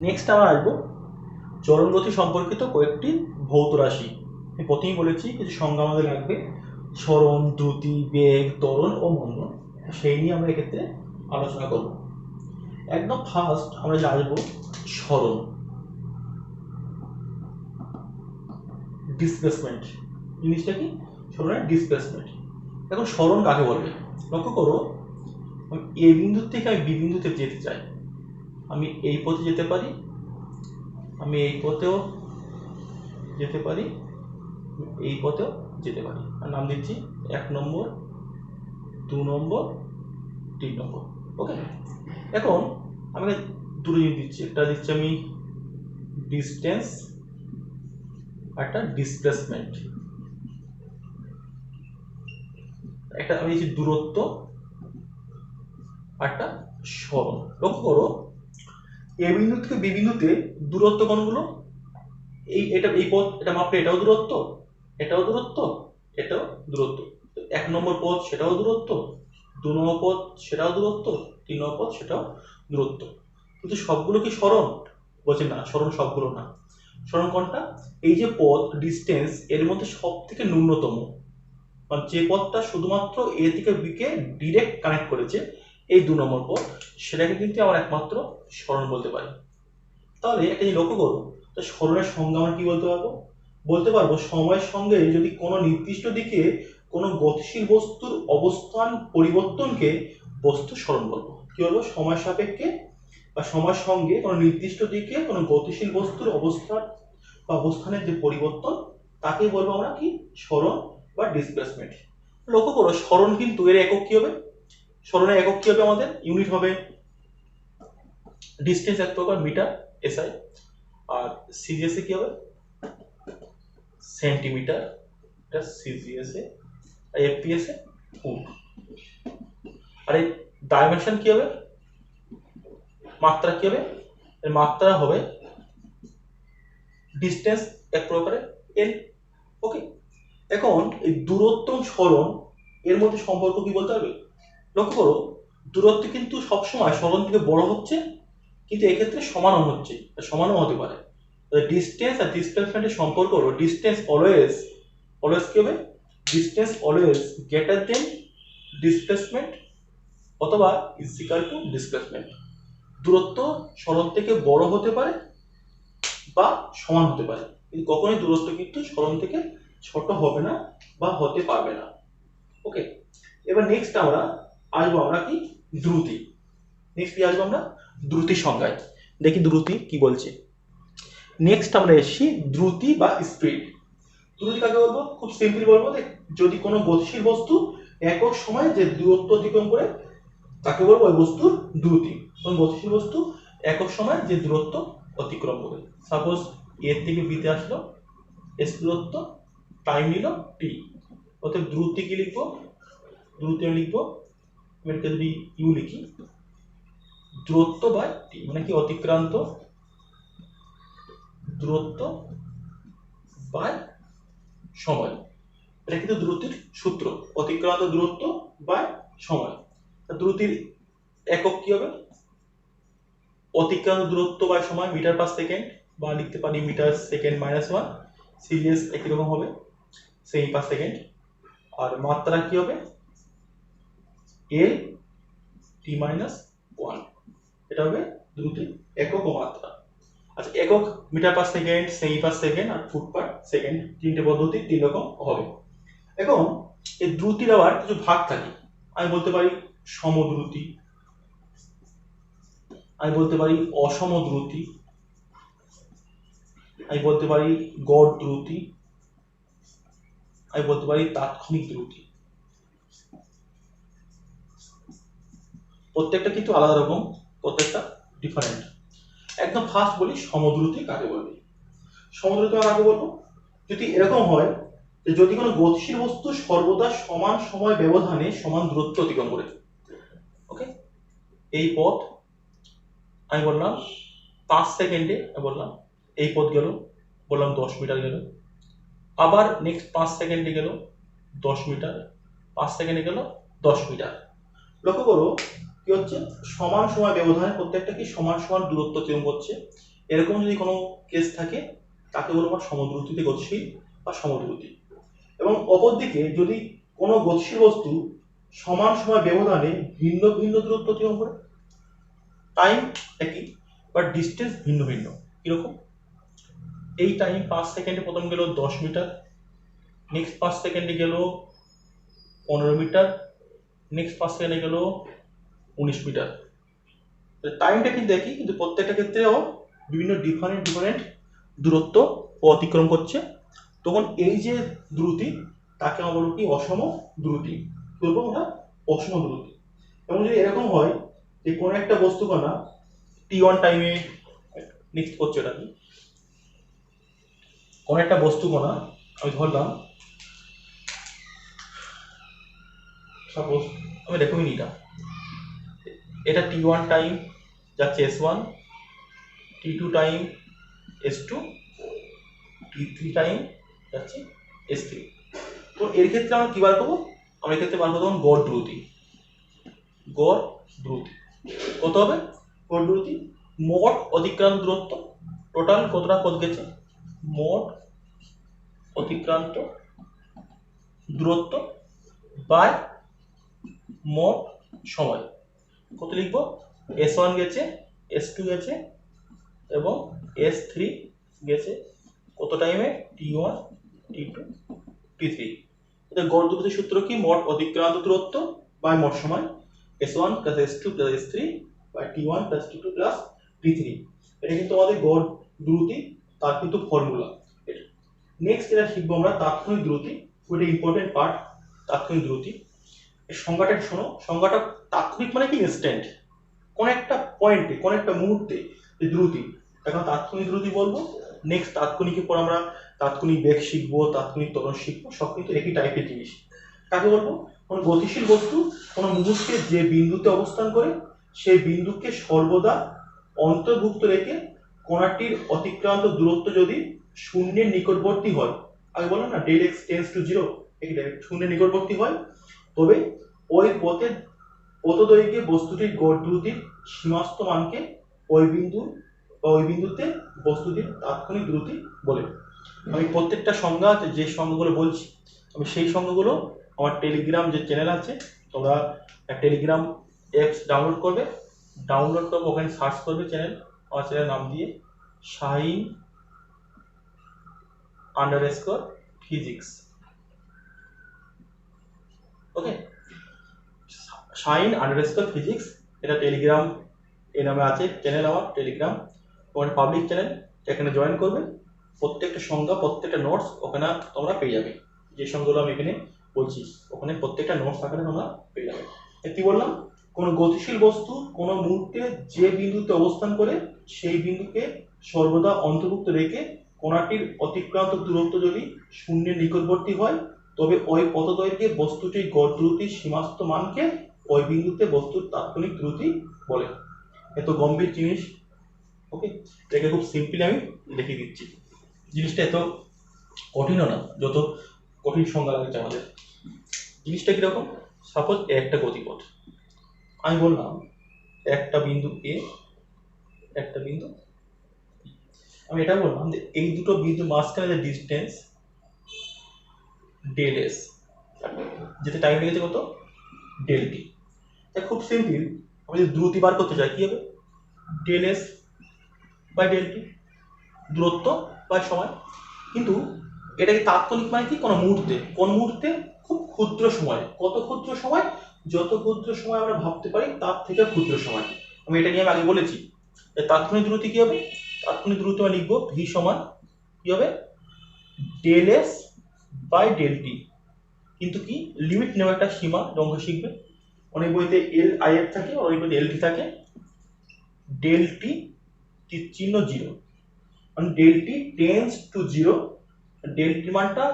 Next আমরা আসবো চলন গতি সম্পর্কিত কয়েকটি ভৌত রাশি। আমি প্রথমেই বলেছি কিছু সংজ্ঞা আমাদের লাগবে, সরণ, দ্রুতি, বেগ, ত্বরণ ও মন্দন। সেই নিয়ে আমরা এক্ষেত্রে আলোচনা করব। একদম ফার্স্ট আমরা যে আসবো সরণ, ডিসপ্লেসমেন্ট। জিনিসটা কি? সরণের ডিসপ্লেসমেন্ট। এখন সরণ কাকে বলবে? লক্ষ্য করো, এ বিন্দু থেকে আমি বি বিন্দুতে যেতে চাই, আমি এই পথে যেতে পারি, আমি এই পথেও যেতে পারি, এই পথেও যেতে পারি। আর নাম দিচ্ছি 1 নম্বর, 2 নম্বর, 3 নম্বর। ওকে, এখন আমি দুটো জিনিস দিচ্ছি, একটা দিচ্ছি আমি ডিস্টেন্স, একটা ডিসপ্লেসমেন্ট। একটা আমি দিচ্ছি দূরত্ব, একটা সরণ। লক্ষ্য করো, এ বিন্দু থেকে বি বিন্দুতে দূরত্ব কোনগুলো? এটা এই পথ, এটা মাপলে এটাও দূরত্ব, এটাও দূরত্ব, এটাও দূরত্ব। 1 নম্বর পথ সেটাও দূরত্ব, 2 নম্বর পথ সেটাও দূরত্ব, 3 নম্বর পথ সেটাও দূরত্ব। কিন্তু সবগুলো কি সরণ? বলছে না, সরণ সবগুলো না। সরণ কোনটা? এই যে পথ ডিস্টেন্স, এর মধ্যে সব থেকে ন্যূনতম, মানে যে পথটা শুধুমাত্র এ থেকে বি কে ডিরেক্ট কানেক্ট করেছে, এই 2 নম্বর পথ, সেটাকে কিন্তু আমরা একমাত্র সরণ বলতে পারি। তাহলে একটা জিনিস লক্ষ্য করবো, তো সরণের সংজ্ঞা আমরা কি বলতে পারবো? বলতে পারবো সময়ের সঙ্গে যদি কোনো নির্দিষ্ট দিকে কোনো গতিশীল বস্তুর অবস্থান পরিবর্তনকে বস্তুর সরণ বলবো। কি বলবো? সময় সাপেক্ষে বা সময়ের সঙ্গে কোনো নির্দিষ্ট দিকে কোনো গতিশীল বস্তুর অবস্থান বা অবস্থানের যে পরিবর্তন, তাকেই বলবো আমরা কি? সরণ বা ডিসপ্লেসমেন্ট। লক্ষ্য করো, সরণ কিন্তু এর একক কি হবে? সরণের একক কি হবে? আমাদের ইউনিট হবে ডিস্টেন্স, এক প্রকার মিটার, এসআই। আর সিজিএস এ কি হবে? সেন্টিমিটার, এটা সিজিএস এ। আর এফপিএস এ ফুট। আর এই ডাইমেনশন কি হবে? মাত্রা কি হবে? এর মাত্রা হবে ডিস্টেন্স, এক প্রকারে এল। ওকে, এখন এই দূরত্ব সরণ এর মধ্যে সম্পর্ক কি বলতে হবে? লক্ষ্য করো, দূরত্ব কিন্তু সবসময় সরণ থেকে বড় হচ্ছে, কিন্তু এক্ষেত্রে সমানও হচ্ছে, সমানও হতে পারে। ডিস্টেন্স আর ডিসপ্লেসমেন্টের সম্পর্ক হলো ডিস্টেন্স অলওয়েজ, অলওয়েজ কি হবে? Distance always greater than displacement অথবা ইজ ইকুয়াল টু ডিসপ্লেসমেন্ট। দূরত্ব সরণ থেকে বড় হতে পারে বা সমান হতে পারে, কিন্তু কখনোই দূরত্ব কিন্তু সরণ থেকে ছোট হবে না বা হতে পারবে না। ওকে, এবার নেক্সট আমরা আসবো আমরা কি? দ্রুতি। নেক্সট কি আসবো আমরা? দ্রুতি সংজ্ঞায়। দেখি দ্রুতি কি বলছে। নেক্সট আমরা এসেছি দ্রুতি বা স্পিড। দ্রুতি কাকে বলবো? খুব সিম্পল বলবো, যদি কোনো গতিশীল বস্তু একক সময়ে যে দূরত্ব অতিক্রম করে, তাকে বলবো ওই বস্তুর দ্রুতি। কোন গতিশীল বস্তু একক সময়ে যে দূরত্ব অতিক্রম করে, সাপোজ এ থেকে বিতে আসলো, এস দূরত্ব, টাইম নিল টি, অতএব দ্রুতি কি লিখবো? দ্রুতি আমি লিখবো, এটাকে যদি ইউ লিখি, দূরত্ব বাই টি, মানে কি? অতিক্রান্ত দূরত্ব বাই সময়। এটা কিন্তু দ্রুতির সূত্র, অতিক্রান্ত দূরত্ব বাই সময়। দ্রুতির একক কি হবে? অতিক্রান্ত দূরত্ব বাই সময়, মিটার পার সেকেন্ড, বা লিখতে পারি মিটার সেকেন্ড -1। সিরিয়াস একই রকম হবে, সেমি পার সেকেন্ড। আর মাত্রা কি হবে? এল টি -1। এটা হবে দ্রুতির একক ও মাত্রা। আচ্ছা, একক মিটার পার সেকেন্ড, সেমি পার সেকেন্ড আর ফুট পার সেকেন্ড, তিনটে পদ্ধতি 3 রকম হবে। এখন এই দ্রুতির আবার কিছু ভাগ থাকে। আমি বলতে পারি সমদ্রুতি, আমি বলতে পারি অসম দ্রুতি, আমি বলতে পারি গড় দ্রুতি, আমি বলতে পারি তাৎক্ষণিক দ্রুতি। প্রত্যেকটা কিন্তু আলাদা রকম, প্রত্যেকটা ডিফারেন্ট। একদম ফার্স্ট বলি সমদ্রুতি কাকে বলবে। সমদ্রুতি কাকে বলবো? যদি এরকম হয় যে যদি কোনো গতিশীল বস্তু সর্বদা সমান সময় ব্যবধানে সমান দূরত্ব অতিক্রম করে। ওকে, এই পথ আমি বললাম 5 সেকেন্ডে, বললাম এই পথ গেল, বললাম 10 মিটার গেল। আবার নেক্সট 5 সেকেন্ডে গেল 10 মিটার, 5 সেকেন্ডে গেল 10 মিটার। লক্ষ্য করো কি হচ্ছে? সমান সময় ব্যবধানে প্রত্যেকটা কি সমান সমান দূরত্ব অতিক্রম করছে। এরকম যদি কোনো কেস থাকে তাকে বলবো আমরা সমদ্রুতিতে গতিশীল বা সমদ্রুতি। এবং অপরদিকে যদি কোনো গতিশীল বস্তু সমান সময় ব্যবধানে ভিন্ন ভিন্ন দূরত্ব অতিক্রম করে, টাইম একই বাট ডিস্টেন্স ভিন্ন ভিন্ন। কিরকম? এই টাইম 5 সেকেন্ডে প্রথম গেল 10 মিটার, নেক্সট 5 সেকেন্ডে গেল 15 মিটার, নেক্সট 5 সেকেন্ডে গেল 19 মিটার। টাইমটা কিন্তু একই, কিন্তু প্রত্যেকটা ক্ষেত্রেও বিভিন্ন ডিফারেন্ট দূরত্ব অতিক্রম করছে। তখন এই যে দ্রুতি তাকে আমরা বলবো কি অসম দ্রুতি। বলবো আমরা অসম দ্রুতি। এবং যদি এরকম হয় যে কোনো একটা বস্তুকণা t1 টাইমে, নেক্সট করছে এটা কি, কোনো একটা বস্তুকণা আমি ধরলাম, সাপোজ আমি দেখো এটা t1 টাইম যাচ্ছে s1, t2 time s2, t3 time যাচ্ছে s3। তো এর ক্ষেত্রে আমরা কি বার করবো? আমরা এক্ষেত্রে বার করবো গড় দ্রুতি। গড় দ্রুতি কত হবে? গড় দ্রুতি মোট অতিক্রান্ত দূরত্ব, টোটাল কতটা পথ গেছে, মোট অতিক্রান্ত দূরত্ব বাই মোট সময়। কত লিখবো? s1 গেছে, s2 গেছে এবং s3 গেছে কত টাইমে? t1, t2, t3। গড় দ্রুতির সূত্র কি? মোট অতিক্রান্ত দূরত্ব বাই মোট সময়, s1 plus s2 plus s3 by t1 plus t2 plus t3। এটা কিন্তু আমাদের গড় দ্রুতি, তার কিন্তু ফর্মুলা। নেক্সট যেটা শিখবো আমরা তাৎক্ষণিক দ্রুতি, ওটা ইম্পর্টেন্ট পার্ট। তাৎক্ষণিক দ্রুতি এর সংজ্ঞাটা শোনো। সংজ্ঞাটা তাৎক্ষণিক মানে কি? ইনস্ট্যান্ট, কোন একটা পয়েন্টে, কোন একটা মুহূর্তে যে দ্রুতি, এখন তাৎক্ষণিক দ্রুতি বলবো। নেক্সট তাৎক্ষণিকের পর আমরা তাৎক্ষণিক বেগ শিখবো, তাৎক্ষণিক ত্বরণ শিখবো, সব কিন্তু একই টাইপের জিনিস। কাকে বলবো? কোন গতিশীল বস্তু কোন মুহূর্তে যে বিন্দুতে অবস্থান করে সেই বিন্দুকে সর্বদা অন্তর্ভুক্ত রেখে কণাটির অতিক্রান্ত দূরত্ব যদি শূন্যের নিকটবর্তী হয়, আগে বললাম না ডেল এক্স টেন্ডস টু 0, শূন্যের নিকটবর্তী হয়, তবে ওই পথের পথদৈর্ঘ্যে বস্তুটির গড় দ্রুতির সীমাস্ত মানকে ওই বিন্দু বা ওই বিন্দুতে বস্তুটির তাৎক্ষণিক দ্রুতি বলে। আমি প্রত্যেকটা সংজ্ঞা, যে সংজ্ঞাগুলো বলছি আমি সেই সংজ্ঞাগুলো আমার টেলিগ্রাম যে চ্যানেল আছে, তোমরা টেলিগ্রাম অ্যাপস ডাউনলোড করবে, ওখানে সার্চ করবে চ্যানেল, আমার চ্যানেল নাম দিয়ে shine_physics। ওকে, shine_physics এটা টেলিগ্রাম এই নামে আছে চ্যানেল, আমার টেলিগ্রাম তোমার পাবলিক চ্যানেল। এখানে জয়েন করবে, প্রত্যেকটা সংজ্ঞা, প্রত্যেকটা নোটস ওখানে তোমরা পেয়ে যাবে। যে সংজ্ঞাগুলো আমি এখানে বলছি ওখানে প্রত্যেকটা নোটস আকারে তোমরা পেয়ে যাবে। কি বললাম? কোন গতিশীল বস্তু কোন মুহূর্তে যে বিন্দুতে অবস্থান করে সেই বিন্দুকে সর্বদা অন্তর্ভুক্ত রেখে কণাটির অতিক্রান্ত দূরত্ব যদি শূন্যের নিকটবর্তী হয়, তবে ওই পথদৈর্ঘ্যে বস্তুটির গড় দ্রুতির সীমাস্ত মানকে ওই বিন্দুতে বস্তুর তাৎক্ষণিক দ্রুতি বলে। এত গম্ভীর জিনিস, ওকে, এটাকে খুব সিম্পলি আমি দেখিয়ে দিচ্ছি। জিনিসটা এত কঠিনও না, যত কঠিন সংজ্ঞা লাগছে আমাদের। জিনিসটা কিরকম? সাপোজ একটা গতিপথ, আমি বললাম একটা বিন্দু এ, একটা বিন্দু, আমি এটা বললাম যে এই দুটো বিন্দু মাঝখানে যে ডিস্টেন্স ডেল এস, যেতে টাইম লেগেছে কত? Del T. খুব সিম্পল, আমি যদি দ্রুতি বার করতে চাই কি হবে? Del S by del T, দূরত্ব বাই সময়। কিন্তু এটাকে তাৎক্ষণিক মানে কি? কোনো মুহূর্তে, কোন মুহূর্তে? খুব ক্ষুদ্র সময়। কত ক্ষুদ্র সময়? যত ক্ষুদ্র সময় আমরা ভাবতে পারি তার থেকে ক্ষুদ্র সময়। আমি এটা নিয়ে আমি আগে বলেছি। তাৎক্ষণিক দ্রুতি কি হবে? তাৎক্ষণিক দ্রুতি আমি লিখবো ভি সমান কি হবে? Del S by del t. কিন্তু কি লিমিট নেওয়া একটা সীমা অঙ্ক শিখবে। অনেক বইতে এল আই এফ থাকে, অনেক বইতে এল টি থাকে। ডেল টি চিহ্ন 0, মানে del t tends to 0। Del t মানটা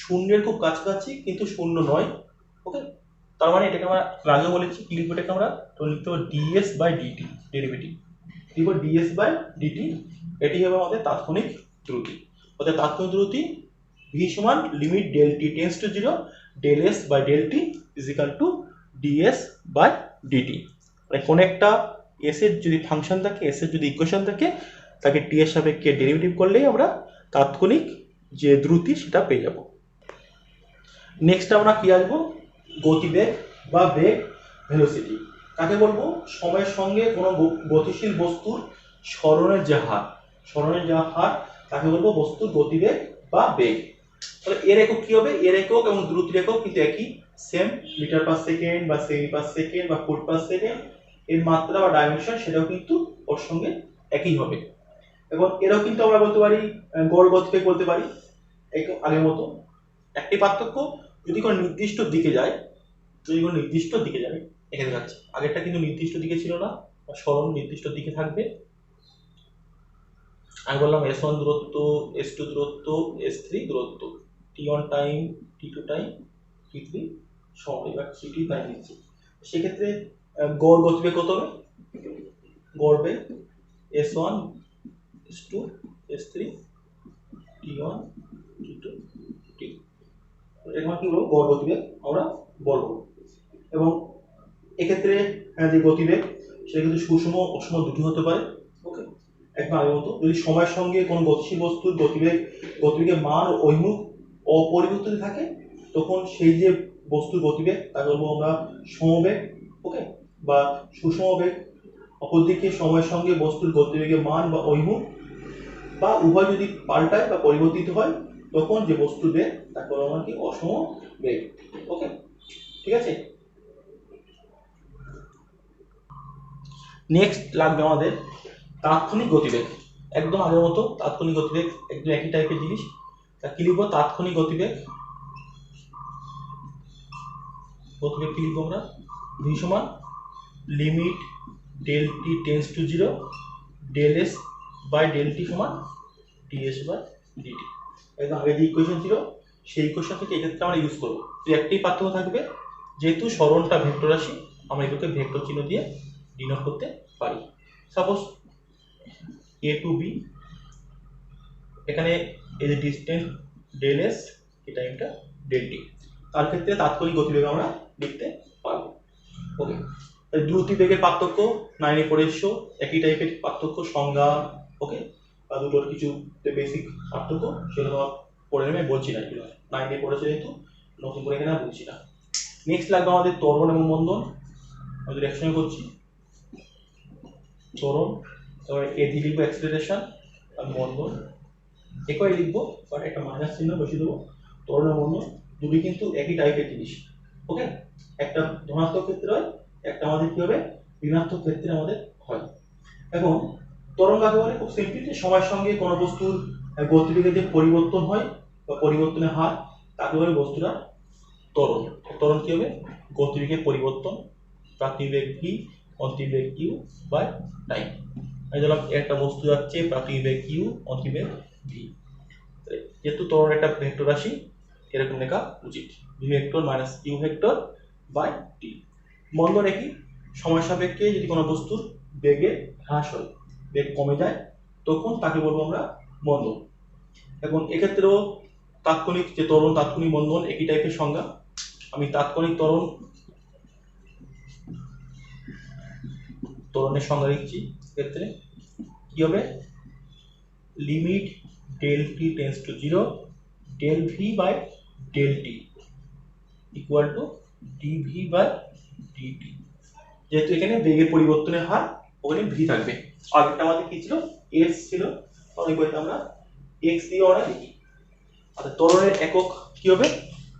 শূন্যের খুব কাছাকাছি কিন্তু শূন্য নয়। ওকে, তার মানে এটাকে আমরা আগে বলেছি কি লিখবো? এটাকে আমরা তো লিখতে পারি ডিএস বাই ডিটি, ডেরিভেটিভ লিখবো ডিএস বাই ডিটি। এটি হবে আমাদের তাৎক্ষণিক দ্রুতি। অর্থাৎ তাৎক্ষণিক দ্রুতি ভি সমান limit del t tends to 0 del S by del t is equal to d s by d t. মানে কোন একটা এস এর যদি ফাংশন থাকে, এস এর যদি ইকুয়েশন থাকে, তাকে টি এর সাপেক্ষে ডেরিভেটিভ করলেই আমরা তাৎক্ষণিক যে দ্রুতি সেটা পেয়ে যাব। নেক্সট আমরা কি আসবো, গতিবেগ বা বেগ, ভেলোসিটি। তাকে বলবো সময়ের সঙ্গে কোনো গতিশীল বস্তুর সরণের যে হার তাকে বলবো বস্তুর গতিবেগ বা বেগ। তাহলে এর একক কি হবে, এর একক এবং দ্রুতির একক কিন্তু একই, সেম, মিটার পার সেকেন্ড বা সেমি পার সেকেন্ড বা ফুট পার সেকেন্ড। এর মাত্রা বা ডাইমেনশন সেটাও কিন্তু ওর সঙ্গে একই হবে। এবং এরও কিন্তু আমরা বলতে পারি গড় গতিবেগ বলতে পারি আগের মতো। একটি পার্থক্য, যদি কোনো নির্দিষ্ট দিকে যায়, এখানে যাচ্ছে, আগেরটা কিন্তু নির্দিষ্ট দিকে ছিল না, সরণ নির্দিষ্ট দিকে থাকবে। আমি বললাম S1 দূরত্ব, S2 দূরত্ব, S3 দূরত্ব, T1 time, T2 time, T3 সময় বা T3 টাইম দিচ্ছি। সেক্ষেত্রে গড় গতিবেগ কত হবে, গড় বেগ S1, S2, S3, T1, T2, T3, এখন কি বলবো, গড় গতিবেগ আমরা বলবো। এবং এক্ষেত্রে যে গতিবেগ সেটা কিন্তু সুষম অসম দুটি হতে পারে। ওকে, একদম আগের মতো। যদি সময়ের সঙ্গে কোনো গতিশীল বস্তুর গতিবেগের মান ও ঐমুখ অপরিবর্তিত থাকে, তখন সেই যে বস্তুর গতিবেগ তাকে বলবো আমরা সমবেগ, ওকে, বা সুষম বেগ। অপরদিকে সময়ের সঙ্গে বস্তুর গতিবেগের মান বা ঐমুখ বা উভয় যদি পাল্টায় বা পরিবর্তিত হয়, তখন যে বস্তুর বেগ তাকে বলবো আমরা কি অসম বেগ। ওকে, ঠিক আছে। নেক্সট লাগবে আমাদের তাৎক্ষণিক গতিবেগ। একদম আগের মতো তাৎক্ষণিক গতিবেগ, একদম একই টাইপের জিনিস। তা কি লিখবো, তাৎক্ষণিক গতিবেগ কি লিখবো আমরা, v সমান limit del t tends to 0 del S by del t সমান ds বাই dt। একদম আগে যে ইকুয়েশন ছিল সেই ইকুয়েশন থেকে এক্ষেত্রে আমরা ইউজ করবো। তো একটাই পার্থক্য থাকবে, যেহেতু সরণটা ভেক্টর রাশি, আমরা এগুলোকে ভেক্টর চিহ্ন দিয়ে ডিনোট করতে পারি। সাপোজ a টু b, এখানে এই যে ডিস্টেন্স ডেল এস, এই টাইমটা ডেল টি, তার ক্ষেত্রে তাৎক্ষণিক গতিবেগ আমরা লিখতে পারবো। ওকে, দ্রুতি বেগের পার্থক্য 9-এ পড়ে এসছো, একই টাইপের পার্থক্য সংজ্ঞা। ওকে, বা দুটোর কিছু বেসিক পার্থক্য সেগুলো পড়ে নেবে, বলছি না, এগুলো 9-এ পড়েছে যেহেতু নতুন করে এখানে বলছি না। নেক্সট লাগবে আমাদের ত্বরণ এবং মন্দন। আমাদের একসঙ্গে করছি ত্বরণ, তারপরে এ দিয়ে লিখবো অ্যাক্সিলারেশন, আর মন্দন একই লিখবো, বাট একটা মাইনাস চিহ্ন বসিয়ে দেবো। ত্বরণ এবং মন্দন দুটি কিন্তু একই টাইপের জিনিস। ওকে, একটা ধনাত্মক ক্ষেত্রে হয়, একটা আমাদের কি হবে, ঋণাত্মক ক্ষেত্রে আমাদের হয়। এখন ত্বরণ কাকে বলে, খুব সিম্পল, যে সময়ের সঙ্গে কোনো বস্তুর গতিবেগের যে পরিবর্তন হয় বা পরিবর্তনের হার তাকে বলে বস্তুটা ত্বরণ। ত্বরণ কি হবে, গতিবেগের পরিবর্তন, প্রাথমিক বেগ v, অন্তিম বেগ u বাই টাইম। আমি ধরলাম একটা বস্তু যাচ্ছে, প্রাথমিক বেগ u, অন্তিম বেগ v। যেহেতু ত্বরণ একটা ভেক্টর রাশি, এরকম লেখা উচিত, v vector minus u vector by t। মন্দন একই, সময় সাপেক্ষে যদি কোনো বস্তুর বেগে হ্রাস হয়, বেগ কমে যায়, তখন তাকে বলবো আমরা মন্দন। এখন এক্ষেত্রেও তাৎক্ষণিক যে ত্বরণ, তাৎক্ষণিক মন্দন একই টাইপের সংজ্ঞা। আমি তাৎক্ষণিক ত্বরণের সংজ্ঞা লিখছি। ক্ষেত্রে কি হবে, limit del t tends to 0 del v by del t equal to d v by d t. যেহেতু এখানে বেগের পরিবর্তনের হার, ওখানে ভি থাকবে। আগেরটা আমাদের কি ছিল, এস ছিল, অনেক বইতে আমরা এক্স দিয়ে আমরা লিখি। আচ্ছা, ত্বরণের একক কি হবে,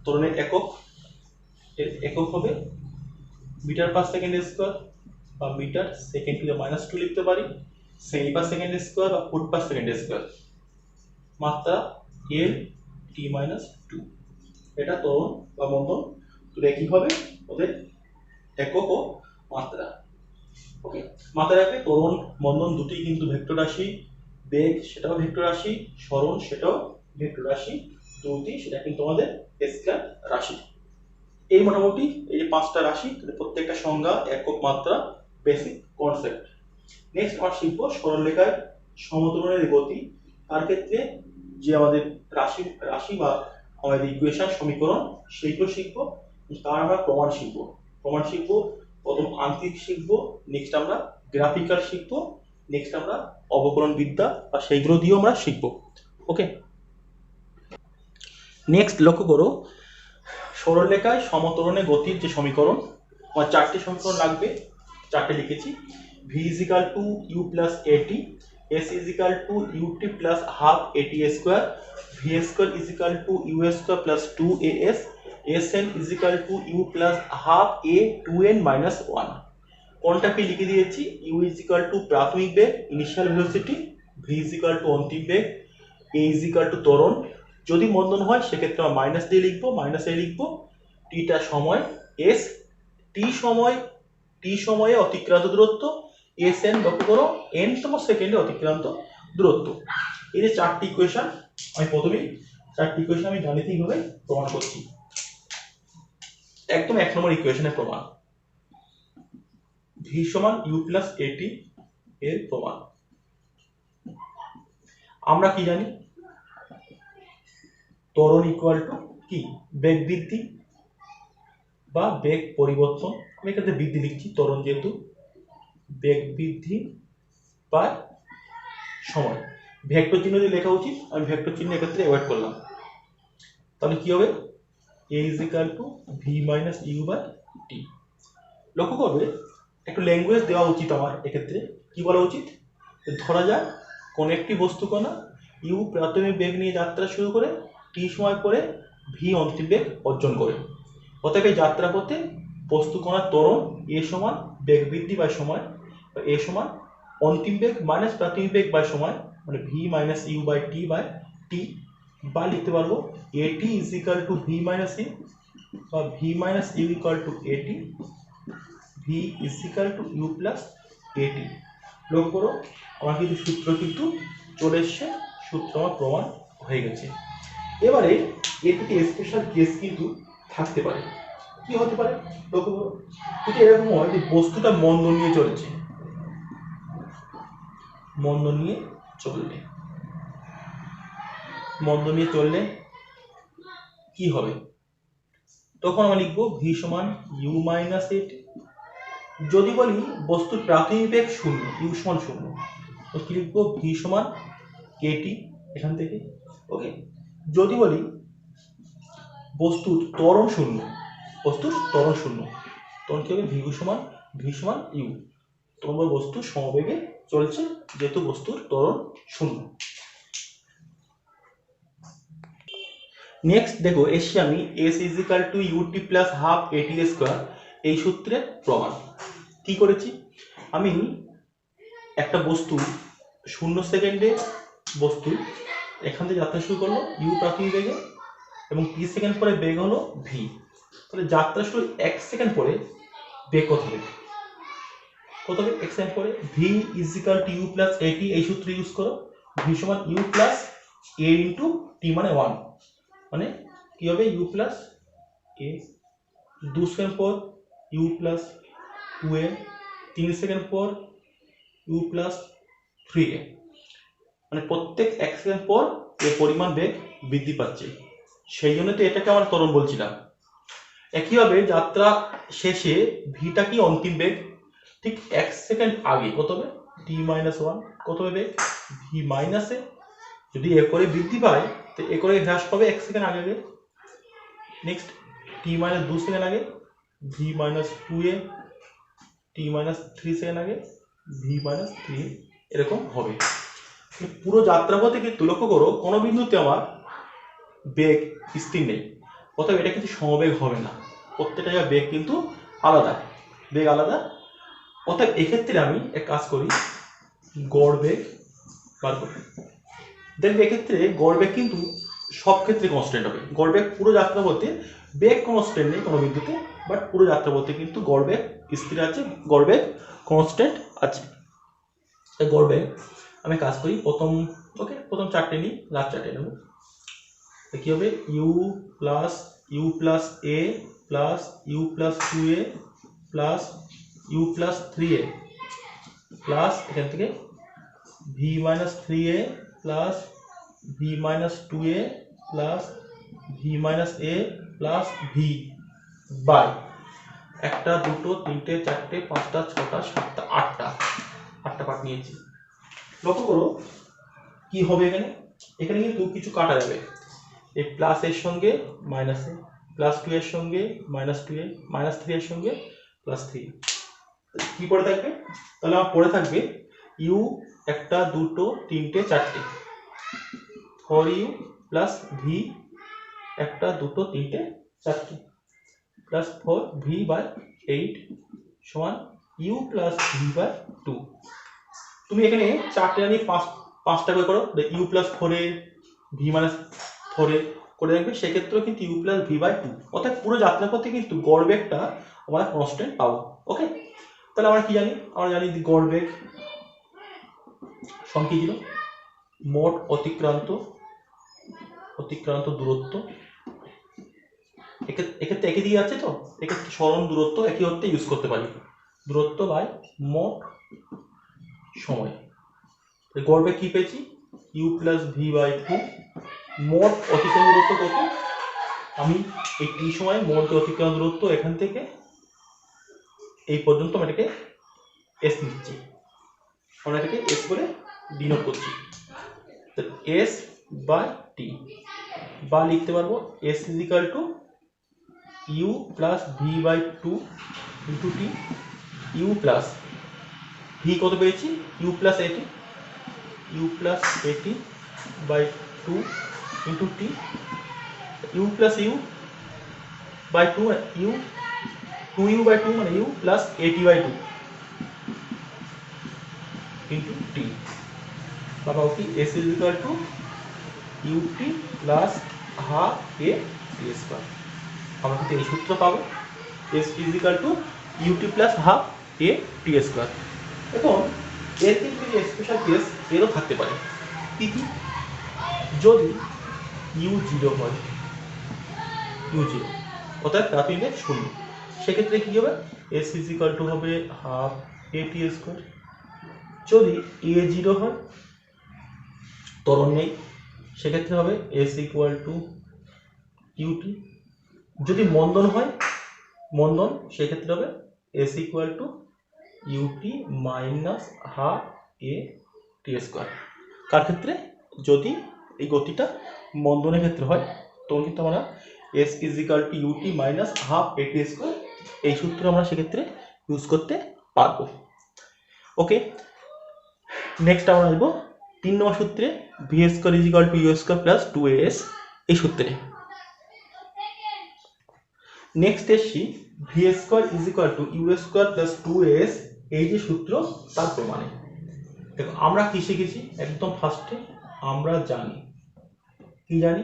ত্বরণের একক হবে মিটার পার সেকেন্ড স্কয়ার বা মিটার সেকেন্ড টু দ্য -2 লিখতে পারি, সেমি পার সেকেন্ড স্কয়ার বা ফুট পার সেকেন্ড স্কয়ার, মাত্রা এল টি -2। এটা ত্বরণ বা মন্দন দুটো একই হবে, ওদের একক ও মাত্রা। ওকে, মাথায় রাখবে ত্বরণ মন্দন দুটি কিন্তু ভেক্টর রাশি, বেগ সেটাও ভেক্টর রাশি, সরণ সেটাও ভেক্টর রাশি, দ্রুতি সেটা কিন্তু আমাদের স্কেলার রাশি। এই মোটামুটি এই যে 5টা রাশি, প্রত্যেকটা সংজ্ঞা, একক, মাত্রা, বেসিক কনসেপ্ট। নেক্সট আমরা শিখবো সরলরেখায় সমতলের গতি। তার ক্ষেত্রে যে আমাদের রাশি বা আমাদের ইকুয়েশন, সমীকরণ, সেইগুলো শিখবো। তার আমরা প্রমাণ শিখবো। প্রথম আঙ্কিক শিখবো, নেক্সট আমরা গ্রাফিক্যাল শিখবো, নেক্সট আমরা অবকলন বিদ্যা বা সেইগুলো দিয়েও আমরা শিখবো। ওকে, নেক্সট লক্ষ্য করো, সরলরেখায় সমত্বরণে গতির যে সমীকরণ, আমার 4টে সমীকরণ লাগবে, 4টে লিখেছি। v is equal to u plus at, s is equal to ut plus half at square, v square is equal to u square plus 2as, sn is equal to u plus half a 2n minus 1। কোনটাকে লিখে দিয়েছি, u is equal to প্রাথমিক বেগ initial velocity, v is equal to অন্তিম বেগ, a is equal to ত্বরণ, যদি মন্দন হয় সেক্ষেত্রে আমরা মাইনাস দিয়ে লিখবো, মাইনাস এ লিখবো, টিটা সময়, এস টি সময়ে অতিক্রান্ত দূরত্ব, এস এন লক্ষ্য করো এন তম সেকেন্ডে অতিক্রান্ত দূরত্ব। এই যে 4টি ইকুয়েশন, আমি প্রথমেই 4টি ইকুয়েশন আমি গাণিতিকভাবে প্রমাণ করছি। একদম 1 নম্বর ইকুয়েশনের প্রমাণ, v সমান u প্লাস এটি এর প্রমাণ। আমরা কি জানি, ত্বরণ ইকুয়াল টু কি, বেগ বৃদ্ধি বা বেগ পরিবর্তন, আমি এখানে বৃদ্ধি লিখছি, ত্বরণ যেহেতু, বেগ বৃদ্ধি বা সময়। ভেক্টর চিহ্ন দিয়ে লেখা উচিত, আমি ভেক্টর চিহ্ন এক্ষেত্রে অ্যাভয়েড করলাম। তাহলে কি হবে, a is equal to v minus u by t। লক্ষ্য করবে একটু ল্যাঙ্গুয়েজ দেওয়া উচিত আমার এক্ষেত্রে। কি বলা উচিত, ধরা যাক কোন একটি বস্তু কণা u প্রাথমিক বেগ নিয়ে যাত্রা শুরু করে t সময় পরে v অন্তিম বেগ অর্জন করে। অতএব এই যাত্রাপথে বস্তু কণার ত্বরণ a সমান বেগ বৃদ্ধি বাই সময়, a সমান অন্তিম বেগ মাইনাস প্রাথমিক বেগ বাই সময়, মানে v minus u by t by t, বা লিখতে পারবো at is equal to v minus u বা v minus u equal to at, v is equal to u plus at। লক্ষ্য করো আমার কিন্তু সূত্র কিন্তু চলে এসছে, সূত্র আমার প্রমাণ হয়ে গেছে। এবারে এর থেকে স্পেশাল কেস কিন্তু থাকতে পারে। কি হতে পারে, লক্ষ্য করো, যদি এরকম হয় যে বস্তুটা মন্দন নিয়ে চলছে, মন্দন নিয়ে চললে কি হবে, তখন আমরা লিখবো v সমান u মাইনাস at। যদি বলি বস্তুর প্রাথমিক বেগ 0, u সমান 0, তো কি লিখবো, v সমান kt এখান থেকে। ওকে, যদি বলি বস্তুর ত্বরণ 0, তখন কি হবে, v সমান u, তখন বস্তু সমবেগে চলছে যেহেতু বস্তুর ত্বরণ 0। নেক্সট দেখো এসে আমি s is equal to ut plus half at square এই সূত্রের প্রমাণ। কি করেছি, আমি একটা বস্তু 0 সেকেন্ডে বস্তু এখান থেকে যাত্রা শুরু করলো u প্রাথমিক বেগে এবং t সেকেন্ড পরে বেগ হলো v। তাহলে যাত্রা শুরু 1 সেকেন্ড পরে বেগ কত হবে, 1 সেকেন্ড পরে v is equal to u plus at, এই সূত্র ইউজ করো, v সমান u plus a into t মানে 1, মানে কি হবে u plus a, 2 সেকেন্ড পর u plus 2a, 3 সেকেন্ড পর u plus 3a, মানে প্রত্যেক 1 সেকেন্ড পর এর পরিমাণ বেগ বৃদ্ধি পাচ্ছে, সেই জন্য তো এটাকে আমরা ত্বরণ বলছিলাম। একইভাবে যাত্রা শেষে ভিটা কি অন্তিম বেগ, ঠিক 1 সেকেন্ড আগে কত হবে t minus 1, কত হবে বেগ v minus a, যদি এ করে বৃদ্ধি পায় তো এ করে হ্রাস পাবে 1 সেকেন্ড আগে। নেক্সট t minus 2 সেকেন্ড আগে v minus 2a, t minus 3 second আগে v minus 3, এরকম হবে। পুরো যাত্রাপথে কিন্তু লক্ষ্য করো কোনো বিন্দুতে আমার বেগ স্থির নেই, অতএব এটা কিন্তু সমবেগ হবে না, প্রত্যেকটা জায়গায় বেগ কিন্তু আলাদা, অতএব এক্ষেত্রে আমি এক কাজ করি, গড় বেগ বার করি। দেখবে এক্ষেত্রে গড় বেগ কিন্তু সব ক্ষেত্রে কনস্ট্যান্ট হবে, গড় বেগ পুরো যাত্রাপথে বেগ কনস্ট্যান্ট নেই কোনো বিন্দুতে, বাট পুরো যাত্রাপথে কিন্তু গড় বেগ স্থির আছে, গড় বেগ কনস্ট্যান্ট আছে। গড় বেগ আমি কাজ করি প্রথম 4টে নিই, লাস্ট 4টে নেব। কি হবে u plus a plus u plus 2a plus u plus 3a plus এখান থেকে v minus 3a plus v minus 2a plus v minus a plus v by 1 2 3 4 5 6 7 8টা part নিয়েছি। লক্ষ্য করো কি হবে এখানে, এখানে কিন্তু কিছু কাটা যাবে, এই প্লাস এর সঙ্গে মাইনাস এ, প্লাস 2 এর সঙ্গে মাইনাস 2 এ, মাইনাস 3 এর সঙ্গে প্লাস 3, কি পড়ে থাকবে, তাহলে আমার পড়ে থাকবে ইউ একটা দুটো তিনটে চারটে, ফর ইউ প্লাস ভি একটা দুটো তিনটে চারটে, প্লাস ফর ভি বাই 8 সমান ইউ প্লাস ভি বাই 2। তুমি এখানে চারটে জানি পাঁচটা করে করো, u plus 4 a v minus 4 a করে রাখবে, সেক্ষেত্রেও কিন্তু ইউ প্লাস ভি বাই 2, অর্থাৎ পুরো যাত্রা পথে কিন্তু গড় বেগটা আমরা কনস্ট্যান্ট পাবো। ওকে, তাহলে আমরা কি জানি, আমরা জানি গড় বেগ সমান কি ছিল, মোট অতিক্রান্ত দূরত্ব, এক্ষেত্রে একই দিকে আছে তো, এক্ষেত্রে সরণ দূরত্ব একই অর্থে ইউজ করতে পারি, দূরত্ব বাই মোট সময়। গড় বেগ কি পেয়েছি, ইউ প্লাস ভি বাই 2, মোট অতিক্রান্ত দূরত্ব কত, আমি এই টি সময় মোট অতিক্রান্ত দূরত্ব এখান থেকে এই পর্যন্ত আমি এটাকে এস নিচ্ছি, আমরা এটাকে এস করে ডিনোট করছি, এস বাই টি, বা লিখতে পারবো s is equal to u plus v by 2 into t, u plus v কত পেয়েছি, u plus a t, u plus a t by 2 into t, u plus u by 2, u 2u by 2 মানে u plus a t by 2 into t, বা পাবো কি s is equal to UT plus half A T square. আমরা কিন্তু এই সূত্র পাবো, s is equal to UT plus half A T square. এখন এর কিন্তু স্পেশাল কেস এরও থাকতে পারে, কি কি, যদি ইউ 0 হয়, ইউ 0 অর্থাৎ প্রাথমিক বেগ 0, সেক্ষেত্রে কি হবে, এস ইজ ইকাল টু হবে হাফ এ টি স্কোয়ার। যদি এ 0 হয়, ত্বরণ নেই, সেক্ষেত্রে হবে এস ইকুয়াল টু ইউটি। যদি মন্দন হয়, মন্দন, সেক্ষেত্রে হবে s equal to u t minus half A T square. কার ক্ষেত্রে, যদি এই গতিটা মন্দনের ক্ষেত্রে হয়, তখন কিন্তু আমরা s is equal to u t minus half A T square এই সূত্র আমরা সেক্ষেত্রে ইউজ করতে পারবো। ওকে, নেক্সট আমরা আসবো 3 নম্বর সূত্রে, v square is equal to u square plus 2as এই সূত্রে। নেক্সট এসছি v square is equal to u square plus 2as এই যে সূত্র তার প্রমাণে। দেখো আমরা কি শিখেছি, একদম ফার্স্টে আমরা জানি, কি জানি,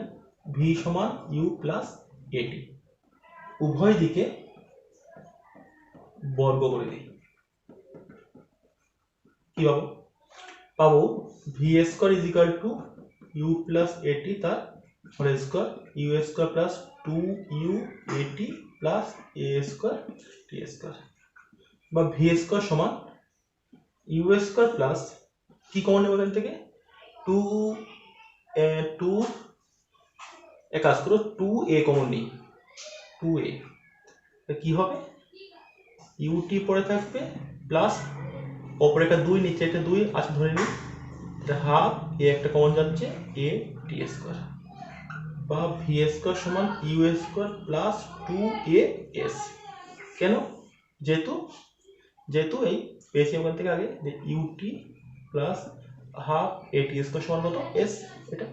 ভি সমান ইউ প্লাস এটি, উভয় দিকে বর্গ করে দিই, কি পাবো, পাবো v square is equal to u plus a t তার whole square, u square plus 2u a t plus a square t square, বা ভি স্কোয়ার সমান ইউ স্কোয়ার প্লাস, কি কমন নেব এখান থেকে, 2 এক কাজ করো 2a কমন নিই, 2a কি হবে, ইউটি পরে থাকবে প্লাস ওপরে একটা 2 নিচে একটা 2 আছে ধরে নিই, এটা হাফ এ একটা কমন যাচ্ছে এ টি স্কোয়ার, বা ভি স্কোয়ার সমান ইউ স্কোয়ার প্লাস 2as। কেন, যেহেতু এই পেয়েছি ওখান থেকে আগে যে ইউটি প্লাস হাফ এ টি স্কোয়ার সমান কত এস, এটা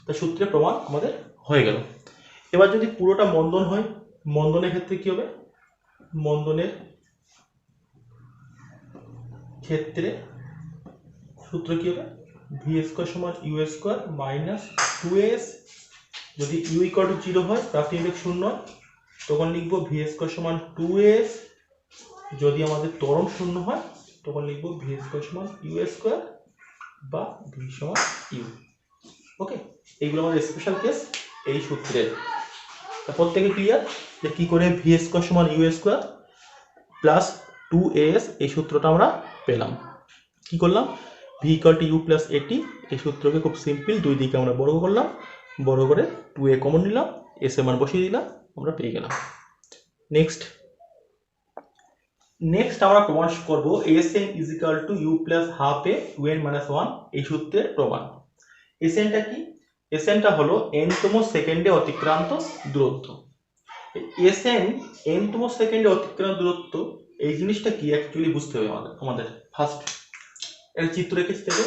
তো সূত্রের প্রমাণ আমাদের হয়ে গেল। এবার যদি পুরোটা মন্দন হয়, মন্দনের ক্ষেত্রে কি হবে, মন্দনের ক্ষেত্রে সূত্র কি হবে, ভি স্কোয়ার সমান ইউ স্কোয়ার মাইনাস 2as, যদি ইউ ইকুয়াল টু 0 হয়, প্রাথমিক বেগ 0 হয়, তখন লিখবো ভি স্কোয়ার সমান 2as, যদি আমাদের ত্বরণ 0 হয়, তখন লিখবো ভি স্কোয়ার সমান ইউ স্কোয়ার বা ভি সমান ইউ। ওকে, এইগুলো আমাদের স্পেশাল কেস এই সূত্রের। প্রত্যেকে ক্লিয়ার যে কি করে ভি স্কোয়ার সমান ইউ স্কোয়ার প্লাস 2as এই সূত্রটা আমরা পেলাম। কি করলাম, v equal to u plus a t এই সূত্রকে খুব সিম্পল, দুই দিকে আমরা বর্গ করলাম, বর্গ করে 2a কমন নিলাম, এস এর মান বসিয়ে দিলাম, আমরা পেয়ে গেলাম। নেক্সট নেক্সট আমরা প্রমাণ করব s n is equal to u plus half a u n minus one, এই সূত্রের প্রমাণ। এসএনটা কি? এসএনটা হলো এনতম সেকেন্ডে অতিক্রান্ত দূরত্ব। এসএন এনতম সেকেন্ডে অতিক্রান্ত দূরত্ব, এই জিনিসটা কি অ্যাকচুয়ালি বুঝতে হবে আমাদের ফার্স্ট একটা চিত্র রেখেছি থেকে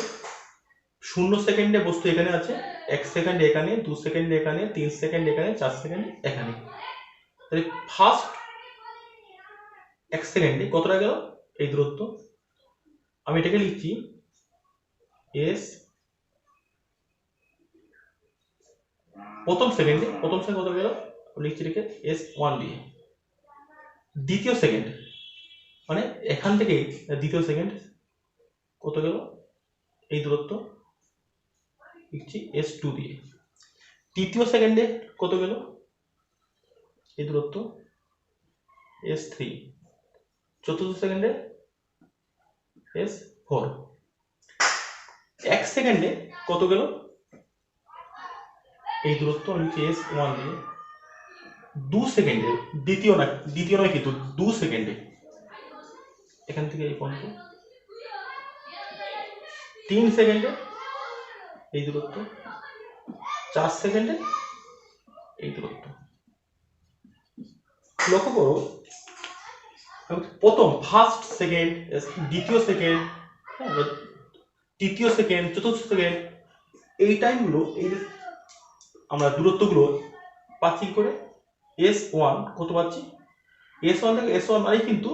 0 সেকেন্ডে বস্তু এখানে আছে, 1 সেকেন্ড এখানে, 2 সেকেন্ড এখানে, 3 সেকেন্ড এখানে, 4 সেকেন্ড এখানে। তাহলে ফার্স্ট 1 সেকেন্ডে কতটা গেল এই দূরত্ব? আমি এটাকে লিখছি এস প্রথম সেকেন্ডে কত গেল লিখছি রেখে S1 দিয়ে। দ্বিতীয় সেকেন্ড মানে এখান থেকে দ্বিতীয় সেকেন্ড কত গেল এই দূরত্ব লিখছি S2 দিয়ে। তৃতীয় সেকেন্ডে কত গেল এই দূরত্ব S3। চতুর্থ সেকেন্ডে S4। 1 সেকেন্ডে কত গেল এই দূরত্ব লিখছি S1 দিয়ে। 2 সেকেন্ডে দ্বিতীয় নয় কিন্তু 2 সেকেন্ডে এখান থেকে এই পর্যন্ত। 3 সেকেন্ডে এই দূরত্ব। 4 সেকেন্ডে এই দূরত্ব। লক্ষ্য করো প্রথম ফার্স্ট সেকেন্ড, দ্বিতীয় সেকেন্ড, তৃতীয় সেকেন্ড, চতুর্থ সেকেন্ড, এই টাইমগুলো এই আমরা দূরত্বগুলো পাচ্ছি করে S1 কত পাচ্ছি? S1 থেকে S1 মানে কিন্তু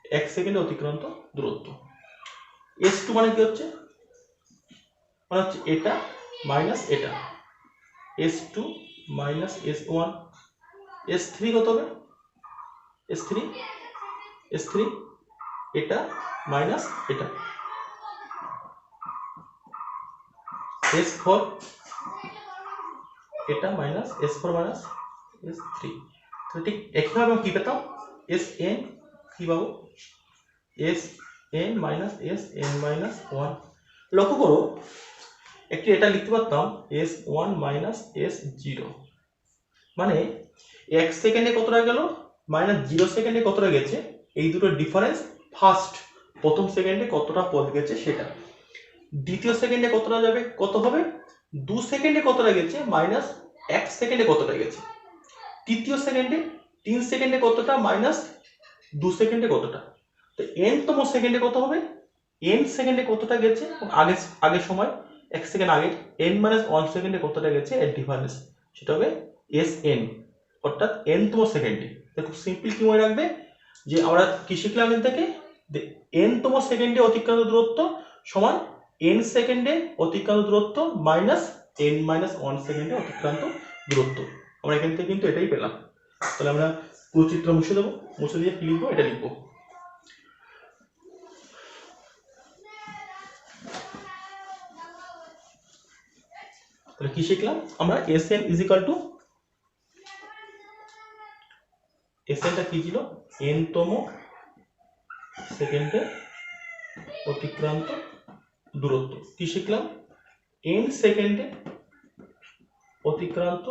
1 সেকেন্ডে অতিক্রান্ত দূরত্ব। S2 মানে কি হচ্ছে? মানে হচ্ছে এটা মাইনাস এটা। S2 minus S1। S3 কত হবে? S3 এটা মাইনাস এটা। S4 এটা মাইনাস S4 মাইনাস S3। তো ঠিক একইভাবে কি পেতাম? Sn কি পাবো? Sn minus Sn minus 1। লক্ষ্য করো একটু এটা লিখতে পারতাম S1 মাইনাস S0। মানে 1 সেকেন্ডে কতটা গেল মাইনাস 0 সেকেন্ডে কতটা গেছে, এই দুটোর ডিফারেন্স ফার্স্ট প্রথম সেকেন্ডে কতটা পথ গেছে সেটা। দ্বিতীয় সেকেন্ডে কতটা যাবে, কত হবে? 2 সেকেন্ডে কতটা গেছে মাইনাস 1 সেকেন্ডে কতটা গেছে। তৃতীয় সেকেন্ডে 3 সেকেন্ডে কতটা মাইনাস 2 সেকেন্ডে কতটা। তো n তম সেকেন্ডে কত হবে? n সেকেন্ডে কতটা গেছে আগের সময় 1 সেকেন্ড আগে n মাইনাস 1 সেকেন্ডে কতটা গেছে এর ডিফারেন্স, সেটা হবে Sn, অর্থাৎ n তম সেকেন্ডে। খুব সিম্পল কি মনে রাখবে যে আমরা কি শিখলাম এর থেকে, n তম সেকেন্ডে অতিক্রান্ত দূরত্ব সমান n সেকেন্ডে অতিক্রান্ত দূরত্ব মাইনাস n মাইনাস 1 সেকেন্ডে অতিক্রান্ত দূরত্ব। আমরা এখান থেকে কিন্তু এটাই পেলাম। তাহলে আমরা পুরো চিত্র মুছে দেবো, মুছে দিয়ে কি লিখবো এটা লিখবো। তাহলে কি শিখলাম আমরা? Sn ইজ ইকুয়াল টু, Snটা কি ছিল? n তম সেকেন্ডে অতিক্রান্ত দূরত্ব। কি শিখলাম? n সেকেন্ডে অতিক্রান্ত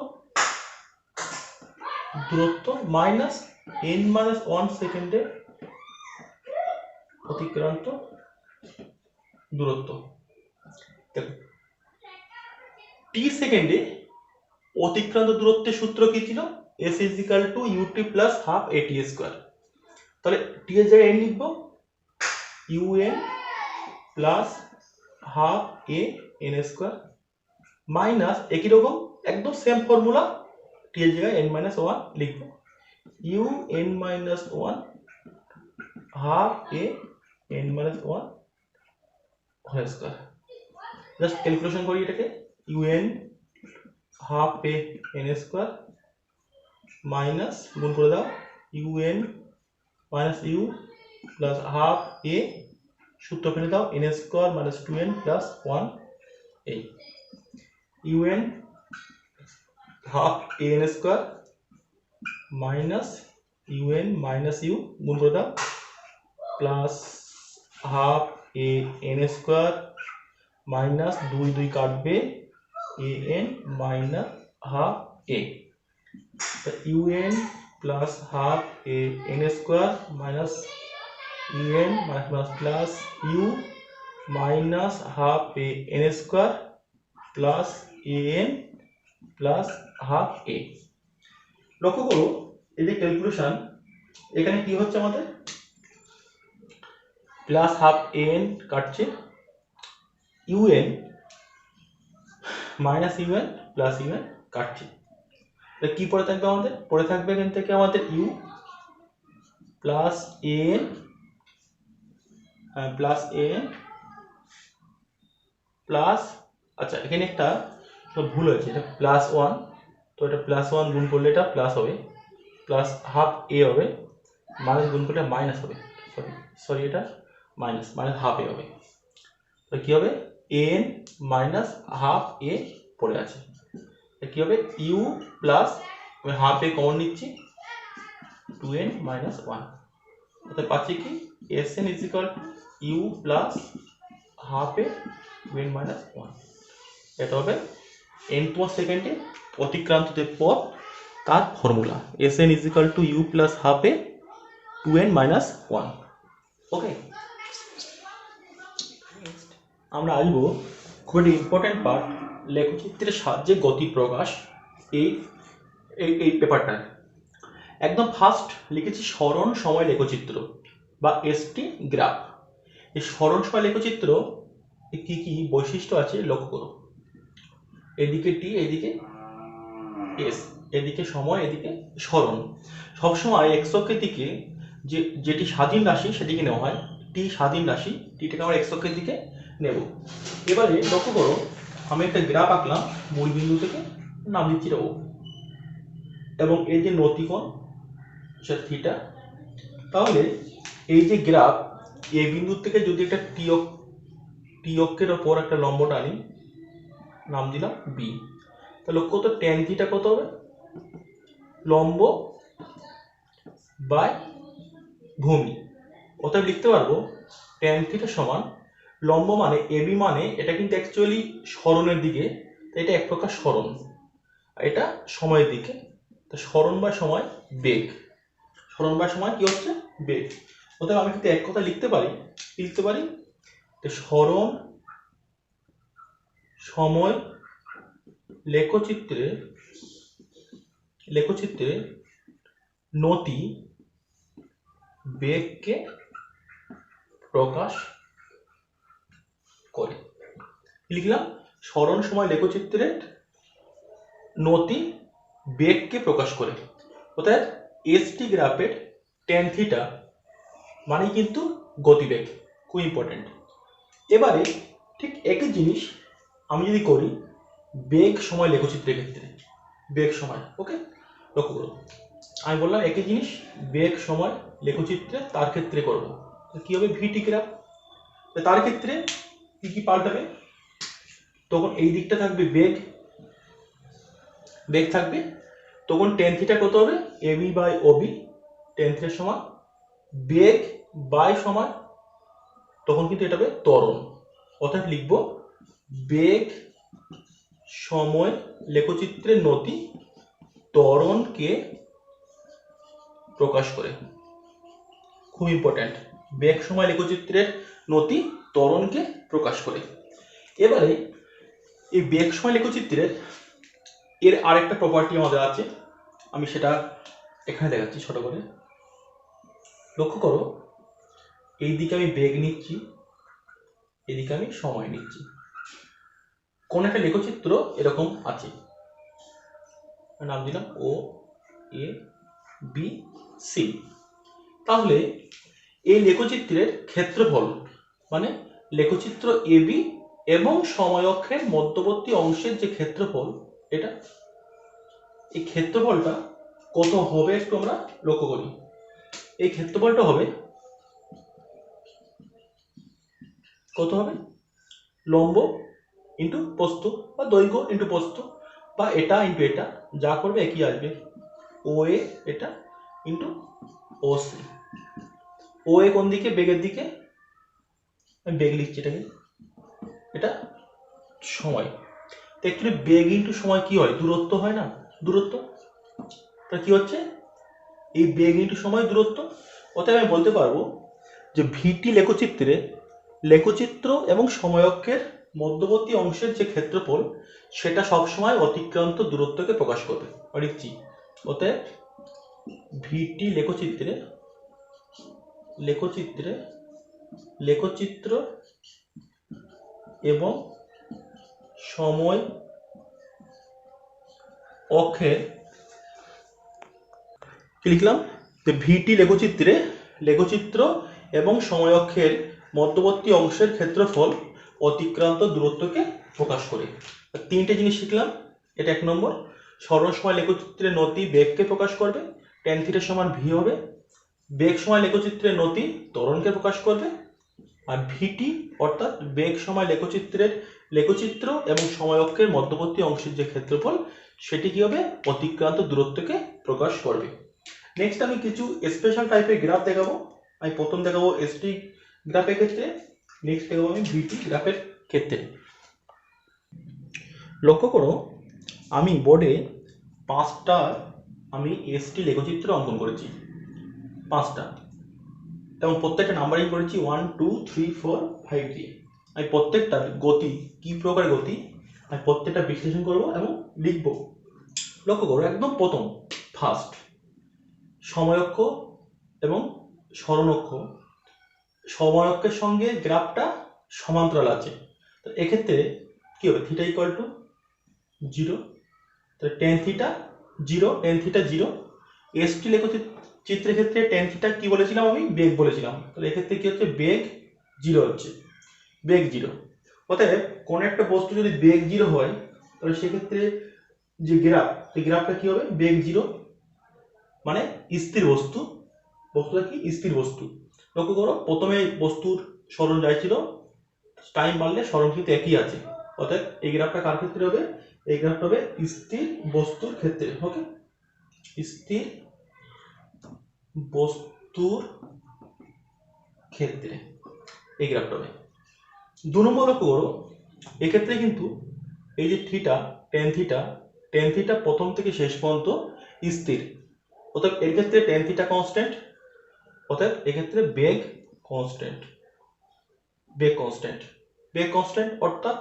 দূরত্ব মাইনাস n মাইনাস 1 সেকেন্ডে অতিক্রান্ত দূরত্ব। t সেকেন্ডে অতিক্রান্ত দূরত্বের সূত্র কি ছিল? s is equal two ut plus half at square. তাহলে t এর জায়গায় n লিখবো un plus half a n square minus একই রকম একদম সেম ফর্মুলা t এর জায়গায় n মাইনাস 1 লিখবো un minus 1 half a n minus 1 whole square. Just calculation করি এটাকে, un half a n square minus গুণ করে দাও un minus u plus half a, সূত্র ফেলে দাও n square minus 2n plus 1 এই un half a n square minus un minus u গুণ করে দাও plus half a n square minus 2 2 কাটবে a n minus half a। un plus half a n square minus en plus u minus half a n square plus a n plus half a. লক্ষ্য করো এই যে calculation, এখানে কি হচ্ছে আমাদের plus half a n কাটছে, u n minus u n plus u n কাটছে। কি পড়ে থাকবে আমাদের? পড়ে থাকবে এখান থেকে আমাদের u plus n plus n plus, আচ্ছা এখানে একটা ভুল হয়েছে, এটা প্লাস ওয়ান, তো এটা প্লাস ওয়ান গুণ করলে এটা প্লাস হবে, প্লাস হাফ এ হবে, মাইনাস গুণ করলে মাইনাস হবে, সরি এটা মাইনাস হাফ এ হবে। তো কি হবে এন মাইনাস হাফ এ পড়ে আছে, কি হবে ইউ প্লাস আমি হাফ এ কমন নিচ্ছি 2n মাইনাস ওয়ান, অর্থাৎ পাচ্ছি কি s n is equal u plus half a 2n minus one. এটা হবে nতম সেকেন্ডে অতিক্রান্তদের পর তার formula s n is equal to u plus half a 2n minus one. Okay, আমরা আসবো খুব একটা ইম্পর্টেন্ট পার্ট, লেখচিত্রের সাহায্যে গতি প্রকাশ। এই এই পেপারটা একদম ফার্স্ট লিখেছি সরণ সময় লেখচিত্র বা এসটি গ্রাফ। এই সরণ সময় লেখচিত্র কি কি বৈশিষ্ট্য আছে লক্ষ্য করো, এদিকে টি এদিকে এস, এদিকে সময় এদিকে সরণ। সবসময় এক্স অক্ষের দিকে যেটি স্বাধীন রাশি সেদিকে নেওয়া হয়, টি স্বাধীন রাশি, টিটাকে আমরা এক্স অক্ষের দিকে নেব। এবারে লক্ষ্য করো আমি একটা গ্রাফ আঁকলাম, মূল বিন্দু থেকে নাম দিচ্ছি ও, এবং এই যে নতিকোণ সেটা থিটা। তাহলে এই যে গ্রাফ এ বিন্দু থেকে যদি একটা টি অক্ষের ওপর একটা লম্ব টানি, নাম দিলাম বি, তাহলে কত ট্যান থিটা কত হবে, লম্ব বাই ভূমি, অতএব লিখতে পারবো ট্যান থিটা সমান লম্ব মানে এবি, মানে এটা কিন্তু অ্যাকচুয়ালি সরণের দিকে, তাই এটা এক প্রকার সরণ, এটা সময়ের দিকে, তো সরণ বা সময় বেগ, সরণ বা সময় কি হচ্ছে বেগ। অতএব আমি কিন্তু এক কথা লিখতে পারি সরণ সময় লেখচিত্রে নতি বেগকে প্রকাশ করে। লিখলাম সরণ সময় লেখচিত্রের নতি বেগকে প্রকাশ করে, অর্থাৎ এসটি গ্রাফের ট্যান থিটা মানে কিন্তু গতিবেগ, খুব ইম্পর্টেন্ট। এবারে ঠিক একই জিনিস আমি যদি করি বেগ সময় লেখচিত্রের ক্ষেত্রে, বেগ সময়, ওকে লক্ষ্য করো আমি বললাম একই জিনিস বেগ সময় লেখচিত্রে তার ক্ষেত্রে করব, কি হবে ভিটি গ্রাফ। তার ক্ষেত্রে কি কি পাল্টাবে, তখন এই দিকটা থাকবে বেগ থাকবে, তখন ট্যান থিটা কত হবে এবি বাই ওবি, ট্যান থিটার সমান বেগ বাই সময়, তখন কিন্তু এটা হবে ত্বরণ, অর্থাৎ লিখব বেগ সময় লেখচিত্রের নতি ত্বরণকে প্রকাশ করে, খুব ইম্পর্টেন্ট, বেগ সময় লেখচিত্রের নতি ত্বরণকে প্রকাশ করে। এবারে এই বেগ সময় লেখচিত্রের এর আরেকটা প্রপার্টি আমাদের আছে, আমি সেটা এখানে দেখাচ্ছি ছোট করে। লক্ষ্য করো এই দিকে আমি বেগ নিচ্ছি, এদিকে আমি সময় নিচ্ছি, কোন একটা লেখচিত্র এরকম আছে, নাম দিলাম ও এ বি সি। তাহলে এই লেখচিত্রের ক্ষেত্রফল মানে লেখচিত্র এবি এবং সময় অক্ষের মধ্যবর্তী অংশের যে ক্ষেত্রফল, এটা এই ক্ষেত্রফলটা কত হবে একটু আমরা লক্ষ্য করি। এই ক্ষেত্রফলটা হবে কত হবে, লম্ব ইন্টু প্রস্থ বা দৈর্ঘ্য ইন্টু প্রস্থ, বা এটা ইন্টু এটা যা করবে একই আসবে, ও এ এটা ইন্টু ও সি। ও এ কোন দিকে, বেগের দিকে, আমি বেগ লিখছি এটাকে, এটা সময়। তো অ্যাকচুয়ালি বেগ ইন্টু সময় কি হয়, দূরত্ব হয় না, দূরত্ব, তা কি হচ্ছে এই বেগ ইন্টু সময় দূরত্ব। অতএব আমি বলতে পারবো যে ভিটি লেখচিত্রে লেখচিত্র এবং সময়ক্ষের মধ্যবর্তী অংশের যে ক্ষেত্রফল সেটা সবসময় অতিক্রান্ত দূরত্বকে প্রকাশ করবে। লিখছি অতএব ভিটি লেখচিত্রে লেখচিত্র এবং সময় অক্ষের কি লিখলাম যে ভিটি লেখচিত্রে লেখচিত্র এবং সময় অক্ষের মধ্যবর্তী অংশের ক্ষেত্রফল অতিক্রান্ত দূরত্বকে প্রকাশ করে। তিনটে জিনিস শিখলাম। এটা 1 নম্বর। সরল সময় লেখচিত্রের নতি বেগকে প্রকাশ করবে, tan থিটা সমান ভি হবে। বেগ সময় লেখচিত্রের নতি ত্বরণকে প্রকাশ করবে। আর ভিটি অর্থাৎ বেগ সময় লেখচিত্র এবং সময় অক্ষের মধ্যবর্তী অংশের যে ক্ষেত্রফল সেটি কি হবে অতিক্রান্ত দূরত্বকে প্রকাশ করবে। নেক্সট আমি কিছু স্পেশাল টাইপের গ্রাফ দেখাবো। আমি প্রথম দেখাবো এসটি গ্রাফের ক্ষেত্রে, নেক্সট দেখাবো আমি ভিটি গ্রাফের ক্ষেত্রে। লক্ষ্য করো আমি বোর্ডে 5টা আমি এসটি লেখচিত্র অঙ্কন করেছি, 5টা, এবং প্রত্যেকটা নাম্বারিং করেছি 1 2 3 4 5 দিয়ে। আমি প্রত্যেকটার গতি কি প্রকার গতি আমি প্রত্যেকটা বিশ্লেষণ করব এবং লিখব। লক্ষ্য করো একদম প্রথম ফার্স্ট সময়অক্ষ এবং সরণঅক্ষ, সময়অক্ষের সঙ্গে গ্রাফটা সমান্তরাল আছে। তো এক্ষেত্রে কি হবে থিটা ইকুয়াল টু 0, তাহলে tan theta 0, tan theta 0। ST লেখচিত্রের ক্ষেত্রে tan থিটা কি বলেছিলাম আমি বেগ বলেছিলাম, তাহলে এক্ষেত্রে কি হচ্ছে বেগ 0 হচ্ছে, বেগ 0। অতএব কোন একটা বস্তু যদি বেগ 0 হয় তাহলে সেক্ষেত্রে যে গ্রাফ সেই গ্রাফটা কি হবে বেগ 0 মানে স্থির বস্তু, বস্তুটা কি স্থির বস্তু। লক্ষ্য করো প্রথমে বস্তুর সরণ যাইছিল, টাইম বাড়লে সরণ কিন্তু একই আছে। অতএব এই গ্রাফটা কার ক্ষেত্রে হবে, এই গ্রাফটা হবে স্থির বস্তুর ক্ষেত্রে। ওকে, স্থির বস্তুর ক্ষেত্রে এই গ্রাফটা হবে। 2 নম্বর লক্ষ্য করো এক্ষেত্রে কিন্তু এই যে থিটা tan থিটা প্রথম থেকে শেষ পর্যন্ত স্থির। অতএব এর ক্ষেত্রে tan থিটা কনস্ট্যান্ট, অতএব এক্ষেত্রে বেগ কনস্ট্যান্ট অর্থাৎ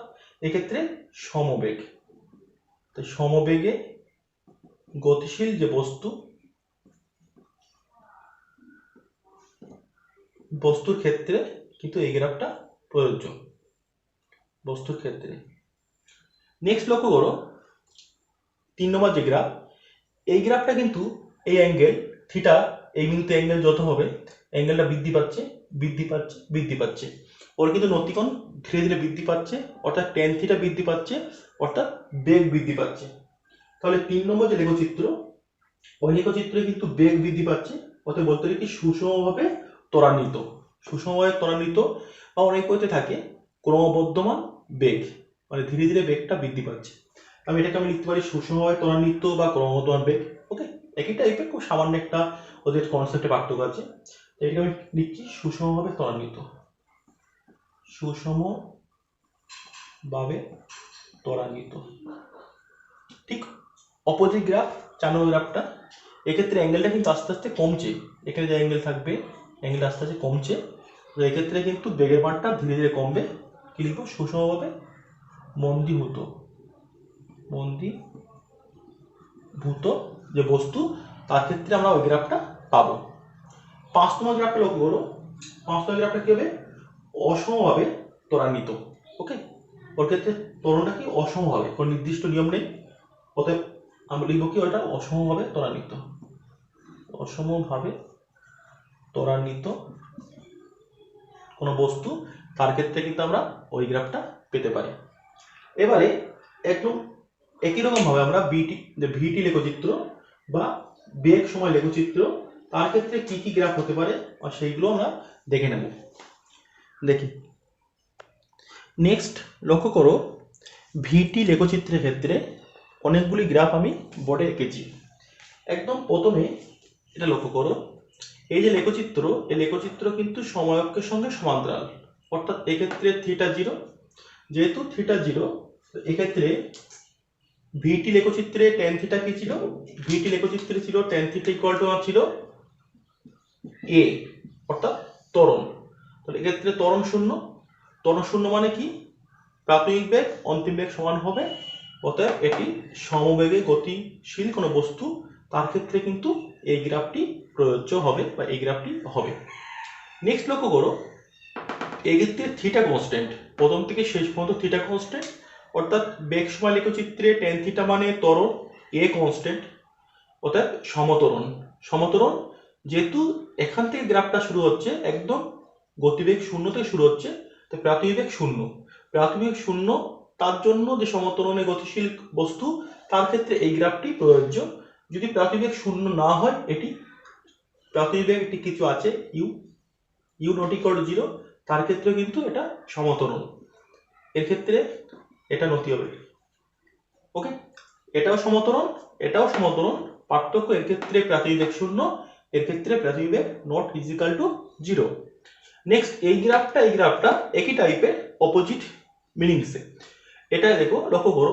এক্ষেত্রে সমবেগ। তো সমবেগে গতিশীল যে বস্তুর ক্ষেত্রে কিন্তু এই গ্রাফটা প্রযোজ্য, বস্তুর ক্ষেত্রে। নেক্সট লক্ষ্য করো 3 নম্বর যে গ্রাফ, এই গ্রাফটা কিন্তু এই অ্যাঙ্গেল থিটা এই বিন্দুতে অ্যাঙ্গেল যত হবে অ্যাঙ্গেলটা বৃদ্ধি পাচ্ছে। ওর কিন্তু নতিকোণ ধীরে ধীরে বৃদ্ধি পাচ্ছে, অর্থাৎ tan থিটা বৃদ্ধি পাচ্ছে, অর্থাৎ বেগ বৃদ্ধি পাচ্ছে। তাহলে 3 নম্বর যে লেখচিত্র ওই লেখচিত্রে কিন্তু বেগ বৃদ্ধি পাচ্ছে, অর্থাৎ বলতে পারি কি সুষমভাবে ত্বরান্বিত বা অনেক বইতে থাকে ক্রমবর্ধমান বেগ, মানে ধীরে ধীরে বেগটা বৃদ্ধি পাচ্ছে। আমি এটাকে লিখতে পারি সুষমভাবে ত্বরান্বিত বা ক্রমবর্ধমান বেগ। ওকে, একই টাইপের খুব সামান্য একটা ওদের কনসেপ্টে পার্থক্য আছে। এটাকে আমি লিখছি সুষমভাবে ত্বরান্বিত। ঠিক অপোজিট গ্রাফ 4 নম্বর গ্রাফটা, এক্ষেত্রে অ্যাঙ্গেলটা কিন্তু আস্তে আস্তে কমছে, এখানে যে অ্যাঙ্গেল থাকবে অ্যাঙ্গেলটা আস্তে আস্তে কমছে। তো এক্ষেত্রে কিন্তু বেগের মানটা ধীরে ধীরে কমবে। কি লিখবো সুষমভাবে মন্দীভূত যে বস্তু তার ক্ষেত্রে আমরা ওই গ্রাফটা পাবো। 5 নম্বর গ্রাফটা লক্ষ্য করো, 5 নম্বর গ্রাফটা কি হবে অসমভাবে ত্বরান্বিত। ওকে, ওর ক্ষেত্রে ত্বরণটা কি অসম হবে, কোনো নির্দিষ্ট নিয়ম নেই। অতএব আমরা লিখবো কি ওটা অসমভাবে ত্বরান্বিত কোনো বস্তু, তার ক্ষেত্রে কিন্তু আমরা ওই গ্রাফটা পেতে পারি। এবারে একটু একই রকম ভাবে আমরা ভিটি লেখচিত্র বা বেগ সময় লেখচিত্র তার ক্ষেত্রে কি কি গ্রাফ হতে পারে আর সেইগুলো আমরা দেখে নেব। দেখি নেক্সট লক্ষ্য করো ভিটি লেখচিত্রের ক্ষেত্রে অনেকগুলি গ্রাফ আমি বোর্ডে এঁকেছি। একদম প্রথমে এটা লক্ষ্য করো, এই যে লেখচিত্র এই লেখচিত্র কিন্তু সময় অক্ষের সঙ্গে সমান্তরাল, অর্থাৎ এক্ষেত্রে থিটা 0, যেহেতু থিটা 0 এক্ষেত্রে ভিটি লেখচিত্রে tan থিটা কি ছিল, ভিটি লেখচিত্রে ছিল tan থিটা ইকুয়াল টু ছিল a, অর্থাৎ ত্বরণ। তাহলে এক্ষেত্রে ত্বরণ শূন্য মানে কি, প্রাথমিক বেগ অন্তিম বেগ সমান হবে, অতএব এটি সমবেগে গতিশীল কোনো বস্তু, তার ক্ষেত্রে কিন্তু এই গ্রাফটি প্রযোজ্য হবে বা এই গ্রাফটি হবে। নেক্সট লক্ষ্য করো, এক্ষেত্রে থিটা কনস্ট্যান্ট, প্রথম থেকে শেষ পর্যন্ত থিটা কনস্ট্যান্ট, অর্থাৎ বেগ সময় লেখচিত্রে ট্যান থিটা মানে ত্বরণ, এ কনস্ট্যান্ট, অর্থাৎ সমত্বরণ যেহেতু এখান থেকে গ্রাফটা শুরু হচ্ছে একদম গতিবেগ 0 থেকে শুরু হচ্ছে, তাই প্রাথমিক বেগ 0, তার জন্য যে সমত্বরণে গতিশীল বস্তু তার ক্ষেত্রে এই গ্রাফটি প্রযোজ্য। যদি প্রাথমিক বেগ 0 না হয়, এটি প্রাথমিক বেগ একটি কিছু আছে ইউ নট ইকুয়াল টু 0, তার ক্ষেত্রে কিন্তু এটা সমত্বরণ, এর ক্ষেত্রে এটা নতি হবে। ওকে, এটাও সমত্বরণ, পার্থক্য এর ক্ষেত্রে প্রাথমিক বেগ 0, এর ক্ষেত্রে প্রাথমিক বেগ nought is equal to 0। Next এই গ্রাফটা একই টাইপের, অপোজিট মিনিংসে। এটা দেখো, লক্ষ্য করো,